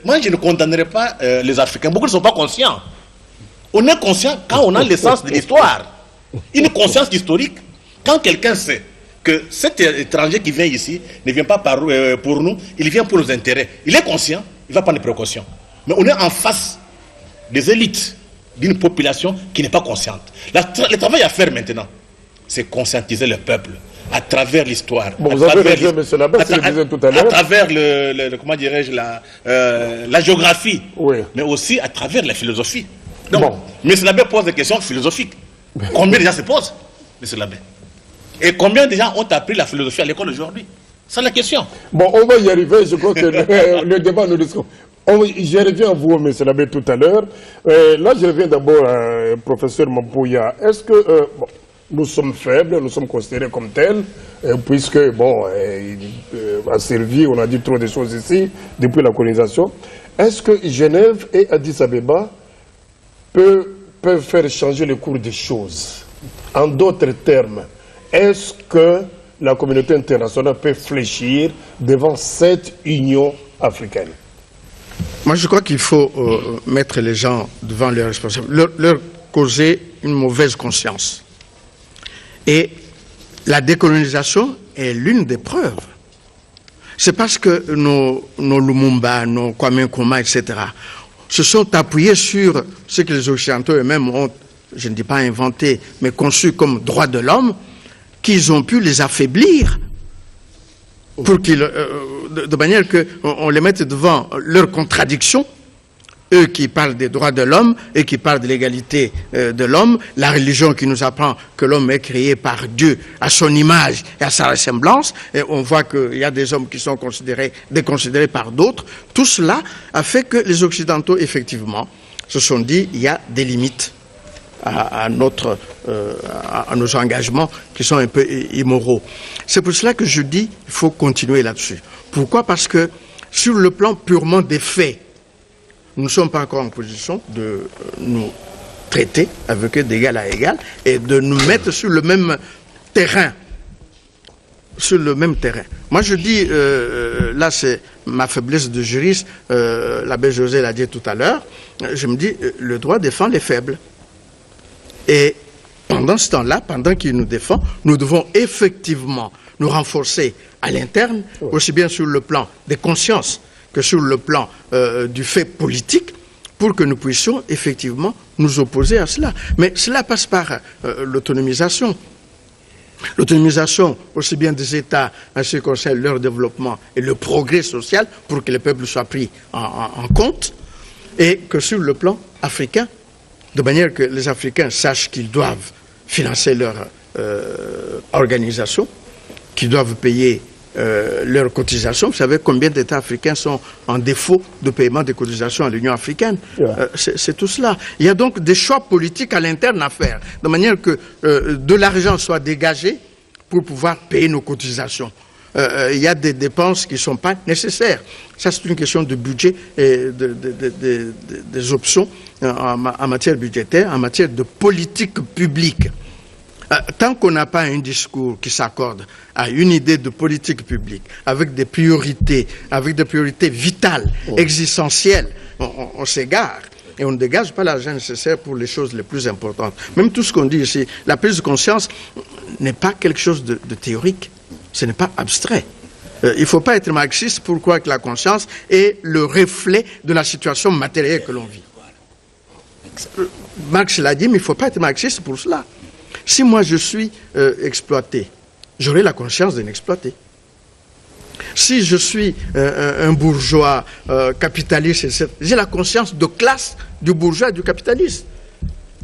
moi, je ne condamnerai pas les Africains. Beaucoup ne sont pas conscients. On est conscient quand on a l'essence de l'histoire. Une conscience historique. Quand quelqu'un sait que cet étranger qui vient ici ne vient pas pour nous, il vient pour nos intérêts. Il est conscient, il va prendre des précautions. Mais on est en face des élites d'une population qui n'est pas consciente. Le travail à faire maintenant, c'est conscientiser le peuple à travers l'histoire. Bon, vous avez raison, M. Labert, je le disais tout à l'heure. À travers comment dirais-je, la géographie, oui, mais aussi à travers la philosophie. Donc, bon. M. Labert pose des questions philosophiques. Combien de gens se posent, M. Labert? Et combien de gens ont appris la philosophie à l'école aujourd'hui? C'est la question. Bon, on va y arriver, je crois que le débat nous discute. Je reviens à vous, M. Labert, tout à l'heure. Là, je reviens d'abord à professeur Mampouya. Est-ce que bon, nous sommes faibles, nous sommes considérés comme tels, puisque, bon, a servi, on a dit trop de choses ici, depuis la colonisation. Est-ce que Genève et Addis Abeba peuvent faire changer le cours des choses? En d'autres termes, est-ce que la communauté internationale peut fléchir devant cette Union africaine? Moi, je crois qu'il faut mettre les gens devant leurs responsabilités, leur causer une mauvaise conscience. Et la décolonisation est l'une des preuves. C'est parce que nos Lumumba, nos Kwame Nkrumah, etc., se sont appuyés sur ce que les Occidentaux eux-mêmes ont, je ne dis pas inventé, mais conçu comme droits de l'homme, qu'ils ont pu les affaiblir pour qu'ils, de manière qu'on les mette devant leurs contradictions Eux qui parlent des droits de l'homme et qui parlent de l'égalité de l'homme, la religion qui nous apprend que l'homme est créé par Dieu à son image et à sa ressemblance, et on voit qu'il y a des hommes qui sont déconsidérés par d'autres. Tout cela a fait que les Occidentaux, effectivement, se sont dit il y a des limites à nos engagements qui sont un peu immoraux. C'est pour cela que je dis il faut continuer là-dessus. Pourquoi? Parce que sur le plan purement des faits, nous ne sommes pas encore en position de nous traiter avec eux d'égal à égal et de nous mettre sur le même terrain. Sur le même terrain. Moi je dis, là c'est ma faiblesse de juriste, l'abbé José l'a dit tout à l'heure, je me dis, le droit défend les faibles. Et pendant ce temps-là, pendant qu'il nous défend, nous devons effectivement nous renforcer à l'interne, aussi bien sur le plan des consciences que sur le plan du fait politique, pour que nous puissions effectivement nous opposer à cela. Mais cela passe par l'autonomisation. L'autonomisation aussi bien des États en ce qui concerne leur développement et le progrès social pour que les peuples soient pris en compte, et que sur le plan africain, de manière que les Africains sachent qu'ils doivent financer leur organisation, qu'ils doivent payer leurs cotisations. Vous savez combien d'États africains sont en défaut de paiement des cotisations à l'Union africaine? C'est tout cela. Il y a donc des choix politiques à l'interne à faire, de manière que de l'argent soit dégagé pour pouvoir payer nos cotisations. Il y a des dépenses qui ne sont pas nécessaires. Ça, c'est une question de budget et des options en matière budgétaire, en matière de politique publique. Tant qu'on n'a pas un discours qui s'accorde à une idée de politique publique, avec des priorités vitales, existentielles, on s'égare et on ne dégage pas l'argent nécessaire pour les choses les plus importantes. Même tout ce qu'on dit ici, la prise de conscience n'est pas quelque chose de théorique, ce n'est pas abstrait. Il ne faut pas être marxiste pour croire que la conscience est le reflet de la situation matérielle que l'on vit. Marx l'a dit, mais il ne faut pas être marxiste pour cela. Si moi je suis exploité, j'aurai la conscience d'un exploité. Si je suis un bourgeois capitaliste, etc., j'ai la conscience de classe du bourgeois et du capitaliste.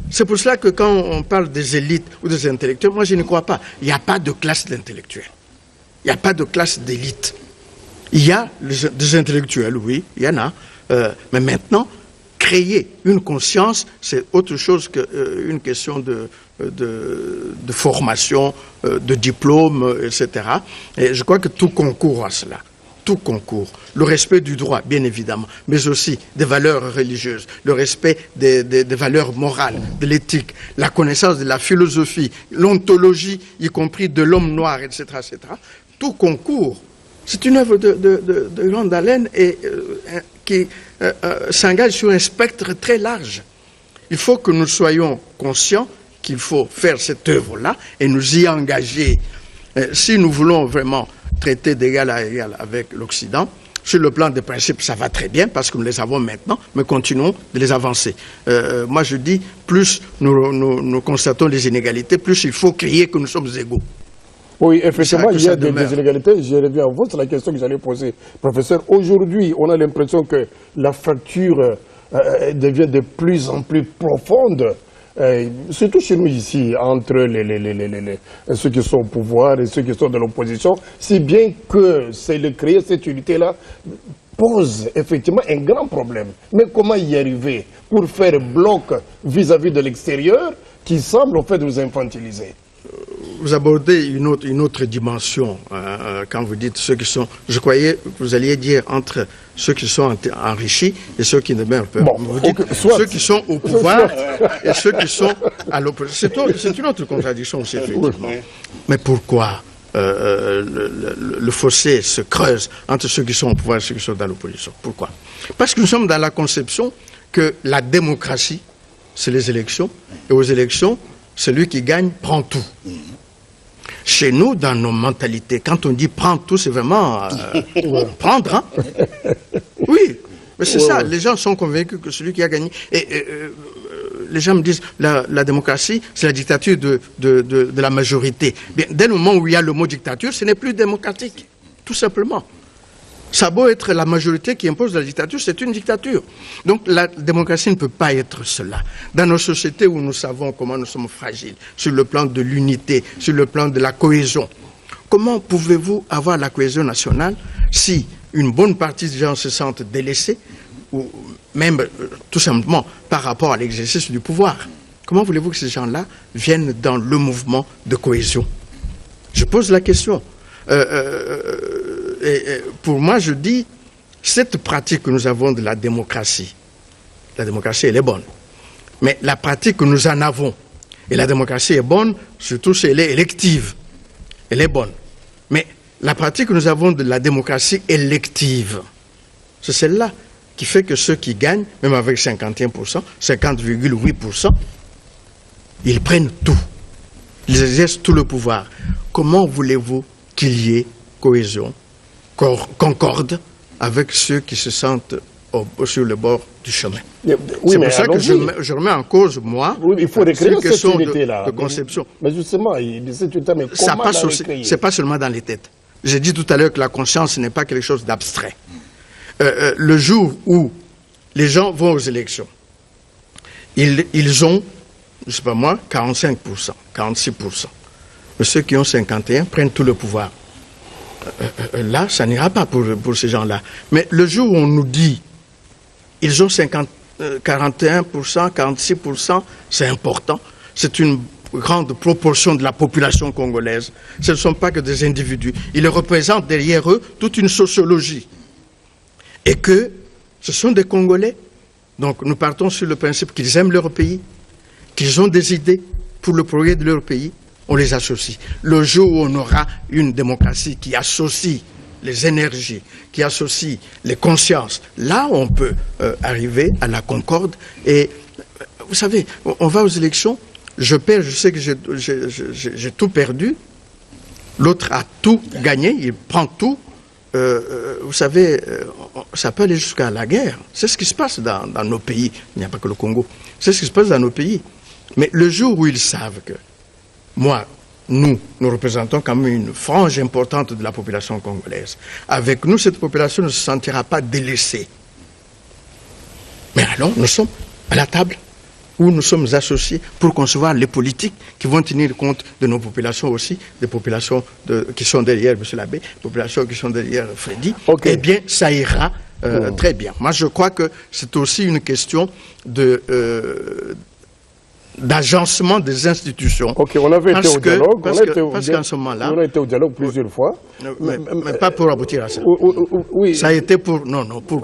C'est pour cela que quand on parle des élites ou des intellectuels, moi je ne crois pas. Il n'y a pas de classe d'intellectuels. Il n'y a pas de classe d'élite. Il y a des intellectuels, oui, il y en a. Mais maintenant, créer une conscience, c'est autre chose qu'une question de formation, de diplôme, etc. Et je crois que tout concourt à cela. Tout concourt. Le respect du droit, bien évidemment, mais aussi des valeurs religieuses, le respect des valeurs morales, de l'éthique, la connaissance de la philosophie, l'ontologie, y compris de l'homme noir, etc., etc. Tout concourt. C'est une œuvre de grande haleine et qui s'engage sur un spectre très large. Il faut que nous soyons conscients qu'il faut faire cette œuvre-là et nous y engager. Si nous voulons vraiment traiter d'égal à égal avec l'Occident, sur le plan des principes, ça va très bien parce que nous les avons maintenant, mais continuons de les avancer. Moi, je dis, plus nous constatons les inégalités, plus il faut crier que nous sommes égaux. Oui, effectivement, il y a des inégalités. Je reviens à vous, c'est la question que j'allais poser. Professeur, aujourd'hui, on a l'impression que la fracture devient de plus en plus profonde, surtout chez nous ici, entre ceux qui sont au pouvoir et ceux qui sont de l'opposition, si bien que c'est de créer cette unité-là pose effectivement un grand problème. Mais comment y arriver pour faire bloc vis-à-vis de l'extérieur qui semble en fait nous infantiliser? Vous abordez une autre dimension quand vous dites ceux qui sont... Je croyais que vous alliez dire entre ceux qui sont enrichis et ceux qui ne meurent pas. Bon, vous dites ceux qui sont au pouvoir et ceux qui sont à l'opposition. C'est une autre contradiction aussi, effectivement. Mais pourquoi le fossé se creuse entre ceux qui sont au pouvoir et ceux qui sont dans l'opposition? Pourquoi? Parce que nous sommes dans la conception que la démocratie, c'est les élections, et aux élections, celui qui gagne prend tout. Chez nous, dans nos mentalités, quand on dit prendre tout, c'est vraiment prendre. Hein? Oui, mais c'est ça. Les gens sont convaincus que celui qui a gagné... les gens me disent la démocratie, c'est la dictature de la majorité. Bien, dès le moment où il y a le mot dictature, ce n'est plus démocratique, tout simplement. Ça a beau être la majorité qui impose la dictature, c'est une dictature. Donc la démocratie ne peut pas être cela. Dans nos sociétés où nous savons comment nous sommes fragiles, sur le plan de l'unité, sur le plan de la cohésion, comment pouvez-vous avoir la cohésion nationale si une bonne partie des gens se sentent délaissés, ou même tout simplement par rapport à l'exercice du pouvoir? Comment voulez-vous que ces gens-là viennent dans le mouvement de cohésion? Je pose la question. Pour moi, je dis, cette pratique que nous avons de la démocratie, elle est bonne. Mais la pratique que nous en avons, et la démocratie est bonne, surtout si elle est élective, elle est bonne. Mais la pratique que nous avons de la démocratie élective, c'est celle-là qui fait que ceux qui gagnent, même avec 51%, 50,8%, ils prennent tout. Ils exercent tout le pouvoir. Comment voulez-vous qu'il y ait cohésion, concorde avec ceux qui se sentent sur le bord du chemin? Oui, c'est pour ça que je remets en cause, moi, il faut recréer cette question unité-là. de conception. Mais justement, cette unité, mais Ça comment passe la aussi, recréer? c'est pas seulement dans les têtes. J'ai dit tout à l'heure que la conscience n'est pas quelque chose d'abstrait. Le jour où les gens vont aux élections, ils ont, je sais pas moi, 45%, 46%. Mais ceux qui ont 51% prennent tout le pouvoir. Là, ça n'ira pas pour ces gens-là. Mais le jour où on nous dit ils ont 41%, 46%, c'est important. C'est une grande proportion de la population congolaise. Ce ne sont pas que des individus. Ils représentent derrière eux toute une sociologie. Et que ce sont des Congolais. Donc nous partons sur le principe qu'ils aiment leur pays, qu'ils ont des idées pour le progrès de leur pays. On les associe. Le jour où on aura une démocratie qui associe les énergies, qui associe les consciences, là on peut arriver à la concorde. Et vous savez, on va aux élections, je perds, je sais que j'ai tout perdu, l'autre a tout gagné, il prend tout. Vous savez, ça peut aller jusqu'à la guerre. C'est ce qui se passe dans nos pays. Il n'y a pas que le Congo. C'est ce qui se passe dans nos pays. Mais le jour où ils savent que nous représentons quand même une frange importante de la population congolaise. Avec nous, cette population ne se sentira pas délaissée. Mais alors, nous sommes à la table où nous sommes associés pour concevoir les politiques qui vont tenir compte de nos populations aussi, des populations qui sont derrière M. Labbé, des populations qui sont derrière Freddy. Okay. Eh bien, ça ira très bien. Moi, je crois que c'est aussi une question d'agencement des institutions. Ok, on avait été au dialogue. Parce qu'en ce moment-là... On a été au dialogue plusieurs fois. Mais pas pour aboutir à ça. Oui. Ça a été pour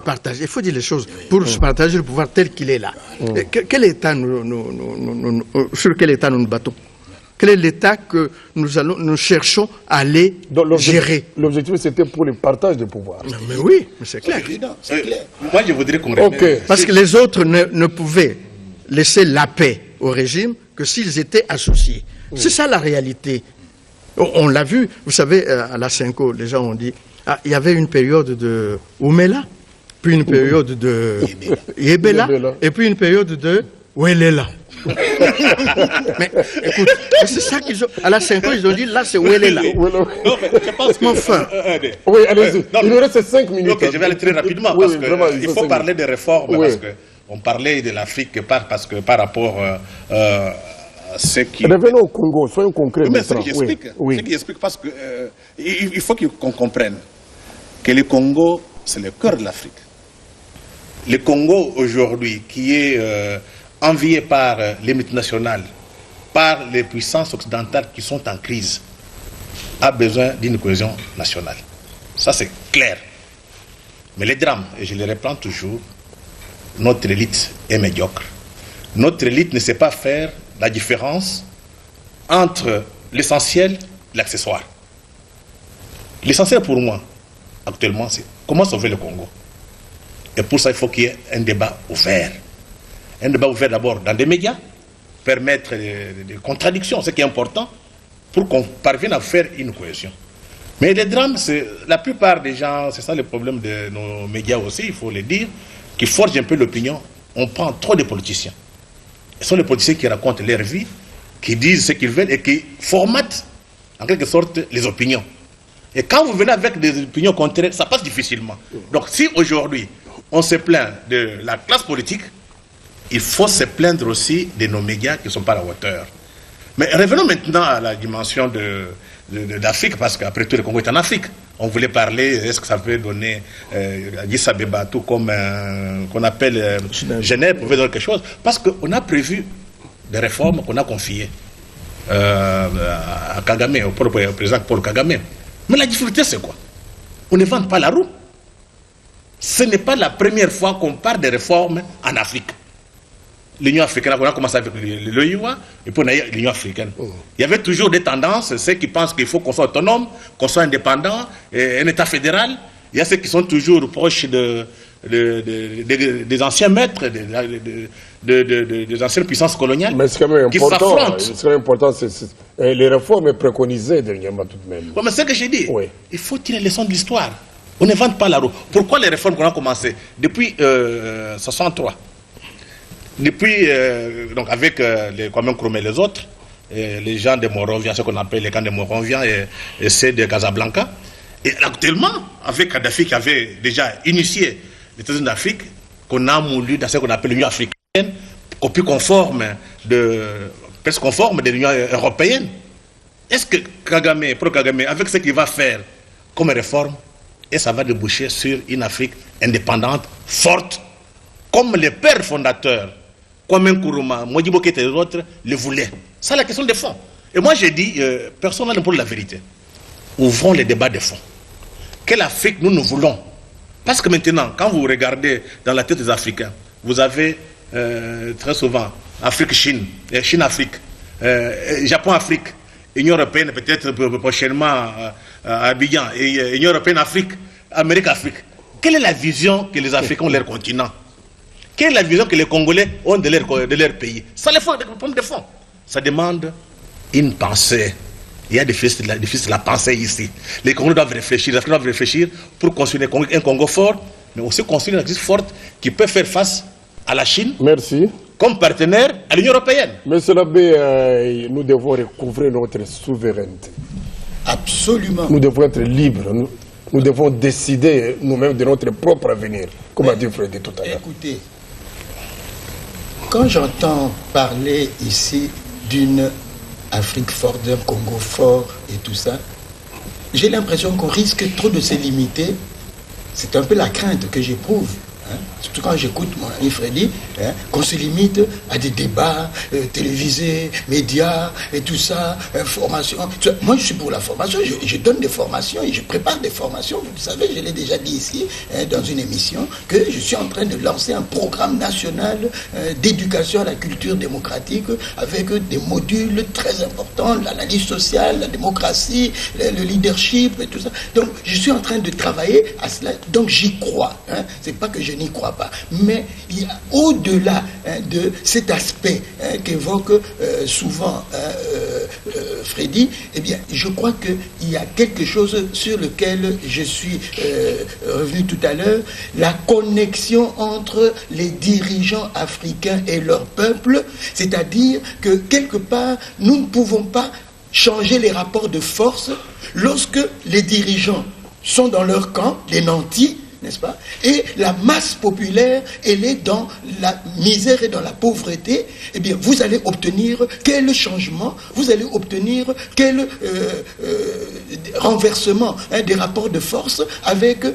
partager. Il faut dire les choses. Pour se partager le pouvoir tel qu'il est là. Quel État sur quel État nous battons? Quel est l'État que nous cherchons à aller gérer? L'objectif, c'était pour le partage du pouvoir. Mais oui, c'est clair. Moi, je voudrais qu'on revienne. Parce que les autres ne pouvaient laisser la paix au régime que s'ils étaient associés. C'est ça la réalité. On l'a vu, vous savez, à la Cinco, les gens ont dit, il y avait une période de Oumela, puis une période de Yebela, et puis une période de Ouelela. Mais écoute, c'est ça qu'ils ont. À la Cinco, ils ont dit, là c'est Ouelela. Non, mais je pense que... Enfin. Oui, allez-y. Il nous reste 5 minutes. Ok, je vais aller très rapidement, parce qu'il faut parler des réformes, parce que on parlait de l'Afrique par rapport à ce qui... Revenons au Congo, soyons concrets. Mais ce qui explique, parce que il faut qu'on comprenne que le Congo, c'est le cœur de l'Afrique. Le Congo, aujourd'hui, qui est envié par les multinationales, par les puissances occidentales qui sont en crise, a besoin d'une cohésion nationale. Ça, c'est clair. Mais les drames, et je les reprends toujours, notre élite est médiocre. Notre élite ne sait pas faire la différence entre l'essentiel et l'accessoire. L'essentiel pour moi, actuellement, c'est comment sauver le Congo. Et pour ça, il faut qu'il y ait un débat ouvert. Un débat ouvert d'abord dans des médias, permettre des contradictions, ce qui est important, pour qu'on parvienne à faire une cohésion. Mais les drames, la plupart des gens, c'est ça le problème de nos médias aussi, il faut le dire, qui forgent un peu l'opinion. On prend trop de politiciens. Ce sont les politiciens qui racontent leur vie, qui disent ce qu'ils veulent et qui formatent en quelque sorte les opinions. Et quand vous venez avec des opinions contraires, ça passe difficilement. Donc si aujourd'hui, on se plaint de la classe politique, il faut se plaindre aussi de nos médias qui ne sont pas à la hauteur. Mais revenons maintenant à la dimension d'Afrique, parce qu'après tout, le Congo est en Afrique. On voulait parler, est-ce que ça peut donner Addis Abeba, tout comme qu'on appelle Genève, pouvait donner quelque chose. Parce qu'on a prévu des réformes qu'on a confiées à Kagame, au président Paul Kagame. Mais la difficulté, c'est quoi? On ne vend pas la roue. Ce n'est pas la première fois qu'on parle des réformes en Afrique. L'Union africaine, on a commencé avec l'OIA et puis on a eu l'Union africaine. Il y avait toujours des tendances, ceux qui pensent qu'il faut qu'on soit autonome, qu'on soit indépendant, un État fédéral. Il y a ceux qui sont toujours proches des anciens maîtres, des anciennes puissances coloniales. Mais c'est quand même qui important. s'affrontent. C'est quand même important. Les réformes préconisées dernièrement tout de même. Ouais, mais c'est ce que j'ai dit. Oui. Il faut tirer les leçons de l'histoire. On ne vante pas la roue. Pourquoi les réformes qu'on a commencées depuis 63? Depuis, donc avec les Kwame Nkrumah et les autres, les gens de Monrovia, ce qu'on appelle les camps de Monrovia et ceux de Casablanca, et actuellement, avec Kadhafi qui avait déjà initié les États-Unis d'Afrique, qu'on a moulu dans ce qu'on appelle l'Union africaine, copie conforme presque conforme de l'Union européenne. Est-ce que Kagame, pro-Kagame, avec ce qu'il va faire comme réforme, et ça va déboucher sur une Afrique indépendante, forte, comme les pères fondateurs, Kwame Nkrumah, Modibo Keïta et les autres, le voulaient. C'est la question de fond. Et moi j'ai dit, personne n'a pour la vérité. Ouvrons les débats de fond. Quelle Afrique nous voulons? Parce que maintenant, quand vous regardez dans la tête des Africains, vous avez très souvent Afrique-Chine, Chine-Afrique, Japon-Afrique, Union européenne peut-être prochainement à Abidjan, et Union européenne-Afrique, Amérique-Afrique. Quelle est la vision que les Africains ont de leur continent? Quelle est la vision que les Congolais ont de leur pays? Ça les faut des problèmes de fond. Ça demande une pensée. Il y a des fils de la pensée ici. Les Congolais doivent réfléchir, les Africains doivent réfléchir pour construire un Congo fort, mais aussi construire une Afrique forte qui peut faire face à la Chine. Merci. Comme partenaire à l'Union européenne. Monsieur l'abbé, nous devons recouvrir notre souveraineté. Absolument. Nous devons être libres. Nous devons décider nous-mêmes de notre propre avenir, comme a dit Freddy tout à l'heure. Écoutez, quand j'entends parler ici d'une Afrique forte, d'un Congo fort et tout ça, j'ai l'impression qu'on risque trop de se limiter. C'est un peu la crainte que j'éprouve. Surtout quand j'écoute mon ami Freddy, qu'on se limite à des débats télévisés, médias et tout ça, formation. Moi, je suis pour la formation, je donne des formations et je prépare des formations. Vous savez, je l'ai déjà dit ici, dans une émission, que je suis en train de lancer un programme national d'éducation à la culture démocratique avec des modules très importants, l'analyse sociale, la démocratie, le leadership et tout ça. Donc, je suis en train de travailler à cela. Donc, j'y crois. C'est pas que je n'y crois pas. Mais il y a au-delà de cet aspect qu'évoque souvent Freddy, eh bien, je crois qu'il y a quelque chose sur lequel je suis revenu tout à l'heure, la connexion entre les dirigeants africains et leur peuple, c'est-à-dire que quelque part, nous ne pouvons pas changer les rapports de force lorsque les dirigeants sont dans leur camp, les nantis, n'est-ce pas? Et la masse populaire, elle est dans la misère et dans la pauvreté. Eh bien, vous allez obtenir quel changement? Vous allez obtenir quel renversement des rapports de force avec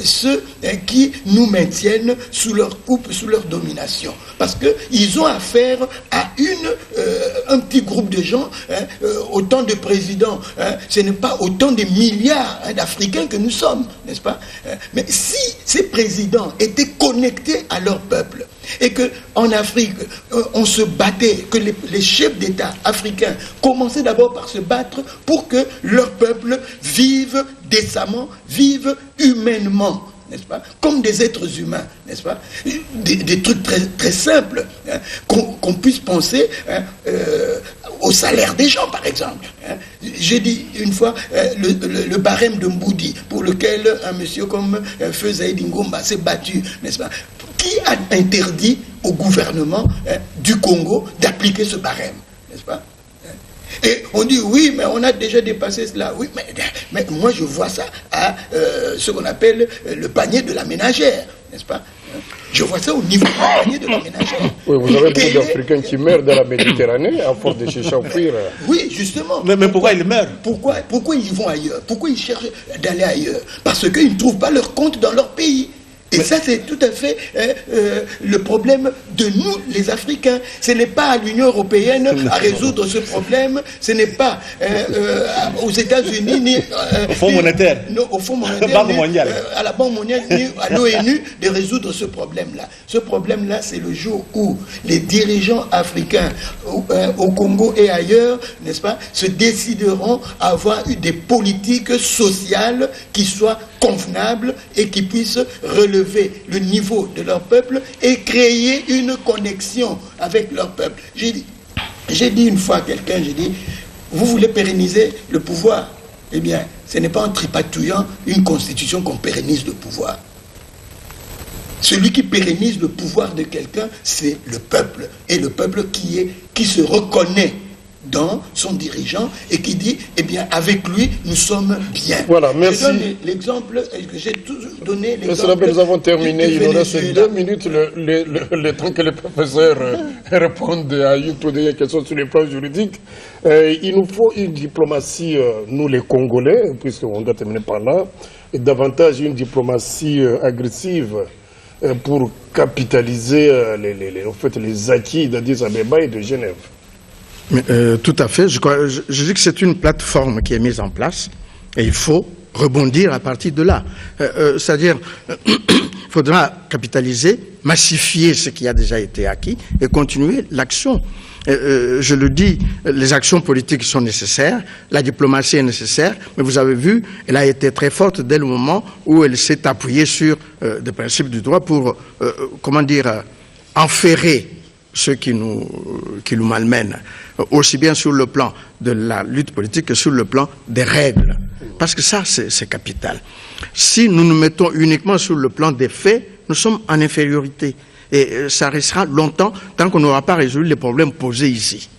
ceux qui nous maintiennent sous leur coupe, sous leur domination. Parce qu'ils ont affaire à un petit groupe de gens, autant de présidents. Ce n'est pas autant de milliards d'Africains que nous sommes, n'est-ce pas? Mais si ces présidents étaient connectés à leur peuple et qu'en Afrique, on se battait, que les chefs d'État africains commençaient d'abord par se battre pour que leur peuple vive décemment, vive humainement, n'est-ce pas? Comme des êtres humains, n'est-ce pas? Des trucs très, très simples, qu'on puisse penser au salaire des gens, par exemple. J'ai dit une fois le barème de Mboudi, pour lequel un monsieur comme Feu Zaïdi Ngomba s'est battu, n'est-ce pas? Qui a interdit au gouvernement du Congo d'appliquer ce barème, n'est-ce pas? Et on dit oui, mais on a déjà dépassé cela. Oui, mais moi je vois ça à ce qu'on appelle le panier de la ménagère, n'est-ce pas? Je vois ça au niveau du panier de la ménagère. Oui, vous avez beaucoup d'Africains qui meurent dans la Méditerranée à force de chercher à fuir. Oui, justement. Mais pourquoi ils meurent? Pourquoi ils vont ailleurs? Pourquoi ils cherchent d'aller ailleurs? Parce qu'ils ne trouvent pas leur compte dans leur pays. Et ça, c'est tout à fait le problème de nous, les Africains. Ce n'est pas à l'Union européenne à résoudre ce problème. Ce n'est pas aux États-Unis ni au Fonds monétaire. Non, au Fonds monétaire, Banque mondiale. À la Banque mondiale ni à l'ONU de résoudre ce problème-là. Ce problème-là, c'est le jour où les dirigeants africains au Congo et ailleurs, n'est-ce pas, se décideront à avoir eu des politiques sociales qui soient convenables et qui puissent relever le niveau de leur peuple et créer une connexion avec leur peuple. J'ai dit une fois à quelqu'un, j'ai dit, vous voulez pérenniser le pouvoir? Eh bien, ce n'est pas en tripatouillant une constitution qu'on pérennise le pouvoir. Celui qui pérennise le pouvoir de quelqu'un, c'est le peuple. Et le peuple qui se reconnaît dans son dirigeant et qui dit, eh bien, avec lui, nous sommes bien. Voilà, merci. Je donne l'exemple que j'ai toujours donné. Nous avons terminé. Il nous reste 2 minutes, le temps que les professeurs répondent à une question sur les plans juridiques. Il nous faut une diplomatie, nous les Congolais, puisqu'on doit terminer par là, et davantage une diplomatie agressive pour capitaliser les acquis d'Addis Abeba et de Genève. Mais, tout à fait. Je dis que c'est une plateforme qui est mise en place et il faut rebondir à partir de là. C'est-à-dire, il faudra capitaliser, massifier ce qui a déjà été acquis et continuer l'action. Je le dis, les actions politiques sont nécessaires, la diplomatie est nécessaire, mais vous avez vu, elle a été très forte dès le moment où elle s'est appuyée sur des principes du droit pour, enferrer ceux qui nous malmènent, aussi bien sur le plan de la lutte politique que sur le plan des règles. Parce que ça, c'est capital. Si nous nous mettons uniquement sur le plan des faits, nous sommes en infériorité. Et ça restera longtemps tant qu'on n'aura pas résolu les problèmes posés ici.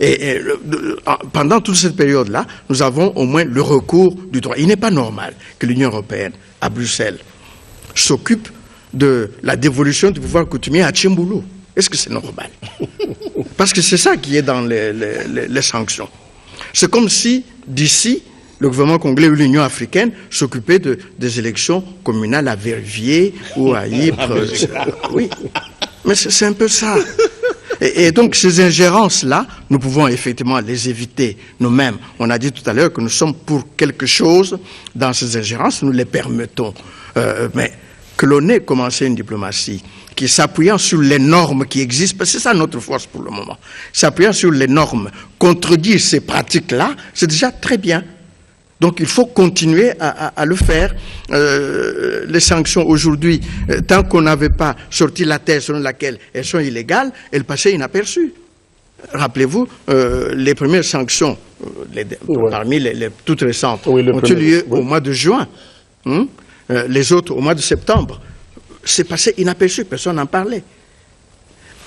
Et pendant toute cette période-là, nous avons au moins le recours du droit. Il n'est pas normal que l'Union européenne, à Bruxelles, s'occupe de la dévolution du pouvoir coutumier à Tchimboulou. Est-ce que c'est normal? Parce que c'est ça qui est dans les sanctions. C'est comme si, d'ici, le gouvernement congolais ou l'Union africaine s'occupait des élections communales à Verviers ou à Ypres. Oui, mais c'est un peu ça. Et donc, ces ingérences-là, nous pouvons effectivement les éviter nous-mêmes. On a dit tout à l'heure que nous sommes pour quelque chose dans ces ingérences, nous les permettons. Mais que l'on ait commencé une diplomatie qui s'appuyant sur les normes qui existent, parce que c'est ça notre force pour le moment, s'appuyant sur les normes, contredire ces pratiques-là, c'est déjà très bien. Donc il faut continuer à le faire. Les sanctions aujourd'hui, tant qu'on n'avait pas sorti la thèse selon laquelle elles sont illégales, elles passaient inaperçues. Rappelez-vous, les premières sanctions, parmi les toutes récentes, ont eu lieu au mois de juin. Les autres au mois de septembre. C'est passé inaperçu, personne n'en parlait.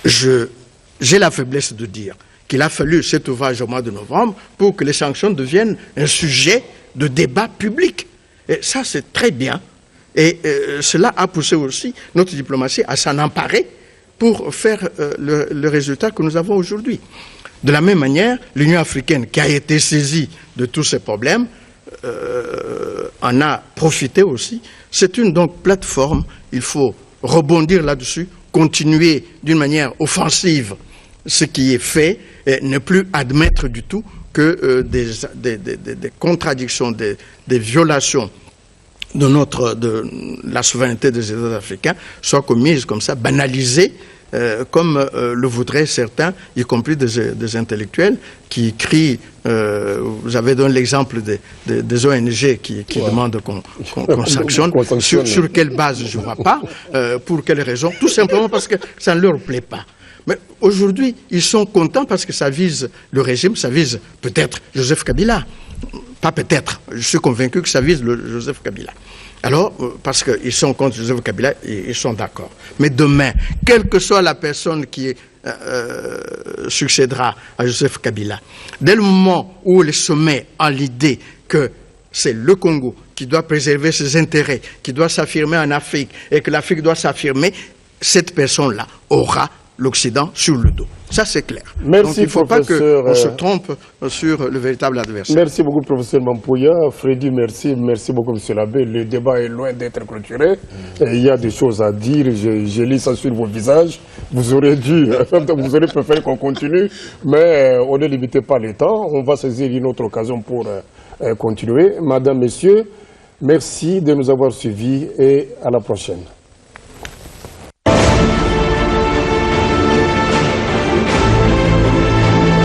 J'ai la faiblesse de dire qu'il a fallu cet ouvrage au mois de novembre pour que les sanctions deviennent un sujet de débat public. Et ça, c'est très bien. Et cela a poussé aussi notre diplomatie à s'en emparer pour faire le résultat que nous avons aujourd'hui. De la même manière, l'Union africaine, qui a été saisie de tous ces problèmes, en a profité aussi. C'est une donc plateforme, il faut rebondir là-dessus, continuer d'une manière offensive ce qui est fait, et ne plus admettre du tout que des contradictions, des violations de la souveraineté des États africains soient commises comme ça, banalisées, comme le voudraient certains, y compris des intellectuels, qui crient, vous avez donné l'exemple des ONG qui demandent qu'on sanctionne. Sur quelle base, je ne vois pas, pour quelle raison? Tout simplement parce que ça ne leur plaît pas. Mais aujourd'hui, ils sont contents parce que ça vise le régime, ça vise peut-être Joseph Kabila. Pas peut-être, je suis convaincu que ça vise Joseph Kabila. Alors, parce qu'ils sont contre Joseph Kabila, ils sont d'accord. Mais demain, quelle que soit la personne qui succédera à Joseph Kabila, dès le moment où le sommet a l'idée que c'est le Congo qui doit préserver ses intérêts, qui doit s'affirmer en Afrique et que l'Afrique doit s'affirmer, cette personne-là aura l'Occident sur le dos. Ça, c'est clair. Merci, donc, il ne faut pas qu'on se trompe sur le véritable adversaire. Merci beaucoup, professeur Mampouya. Freddy, merci. Merci beaucoup, monsieur l'abbé. Le débat est loin d'être clôturé. Et il y a des choses à dire. Je lis ça sur vos visages. Vous aurez préféré qu'on continue. Mais on ne limite pas les temps. On va saisir une autre occasion pour continuer. Madame, messieurs, merci de nous avoir suivis et à la prochaine.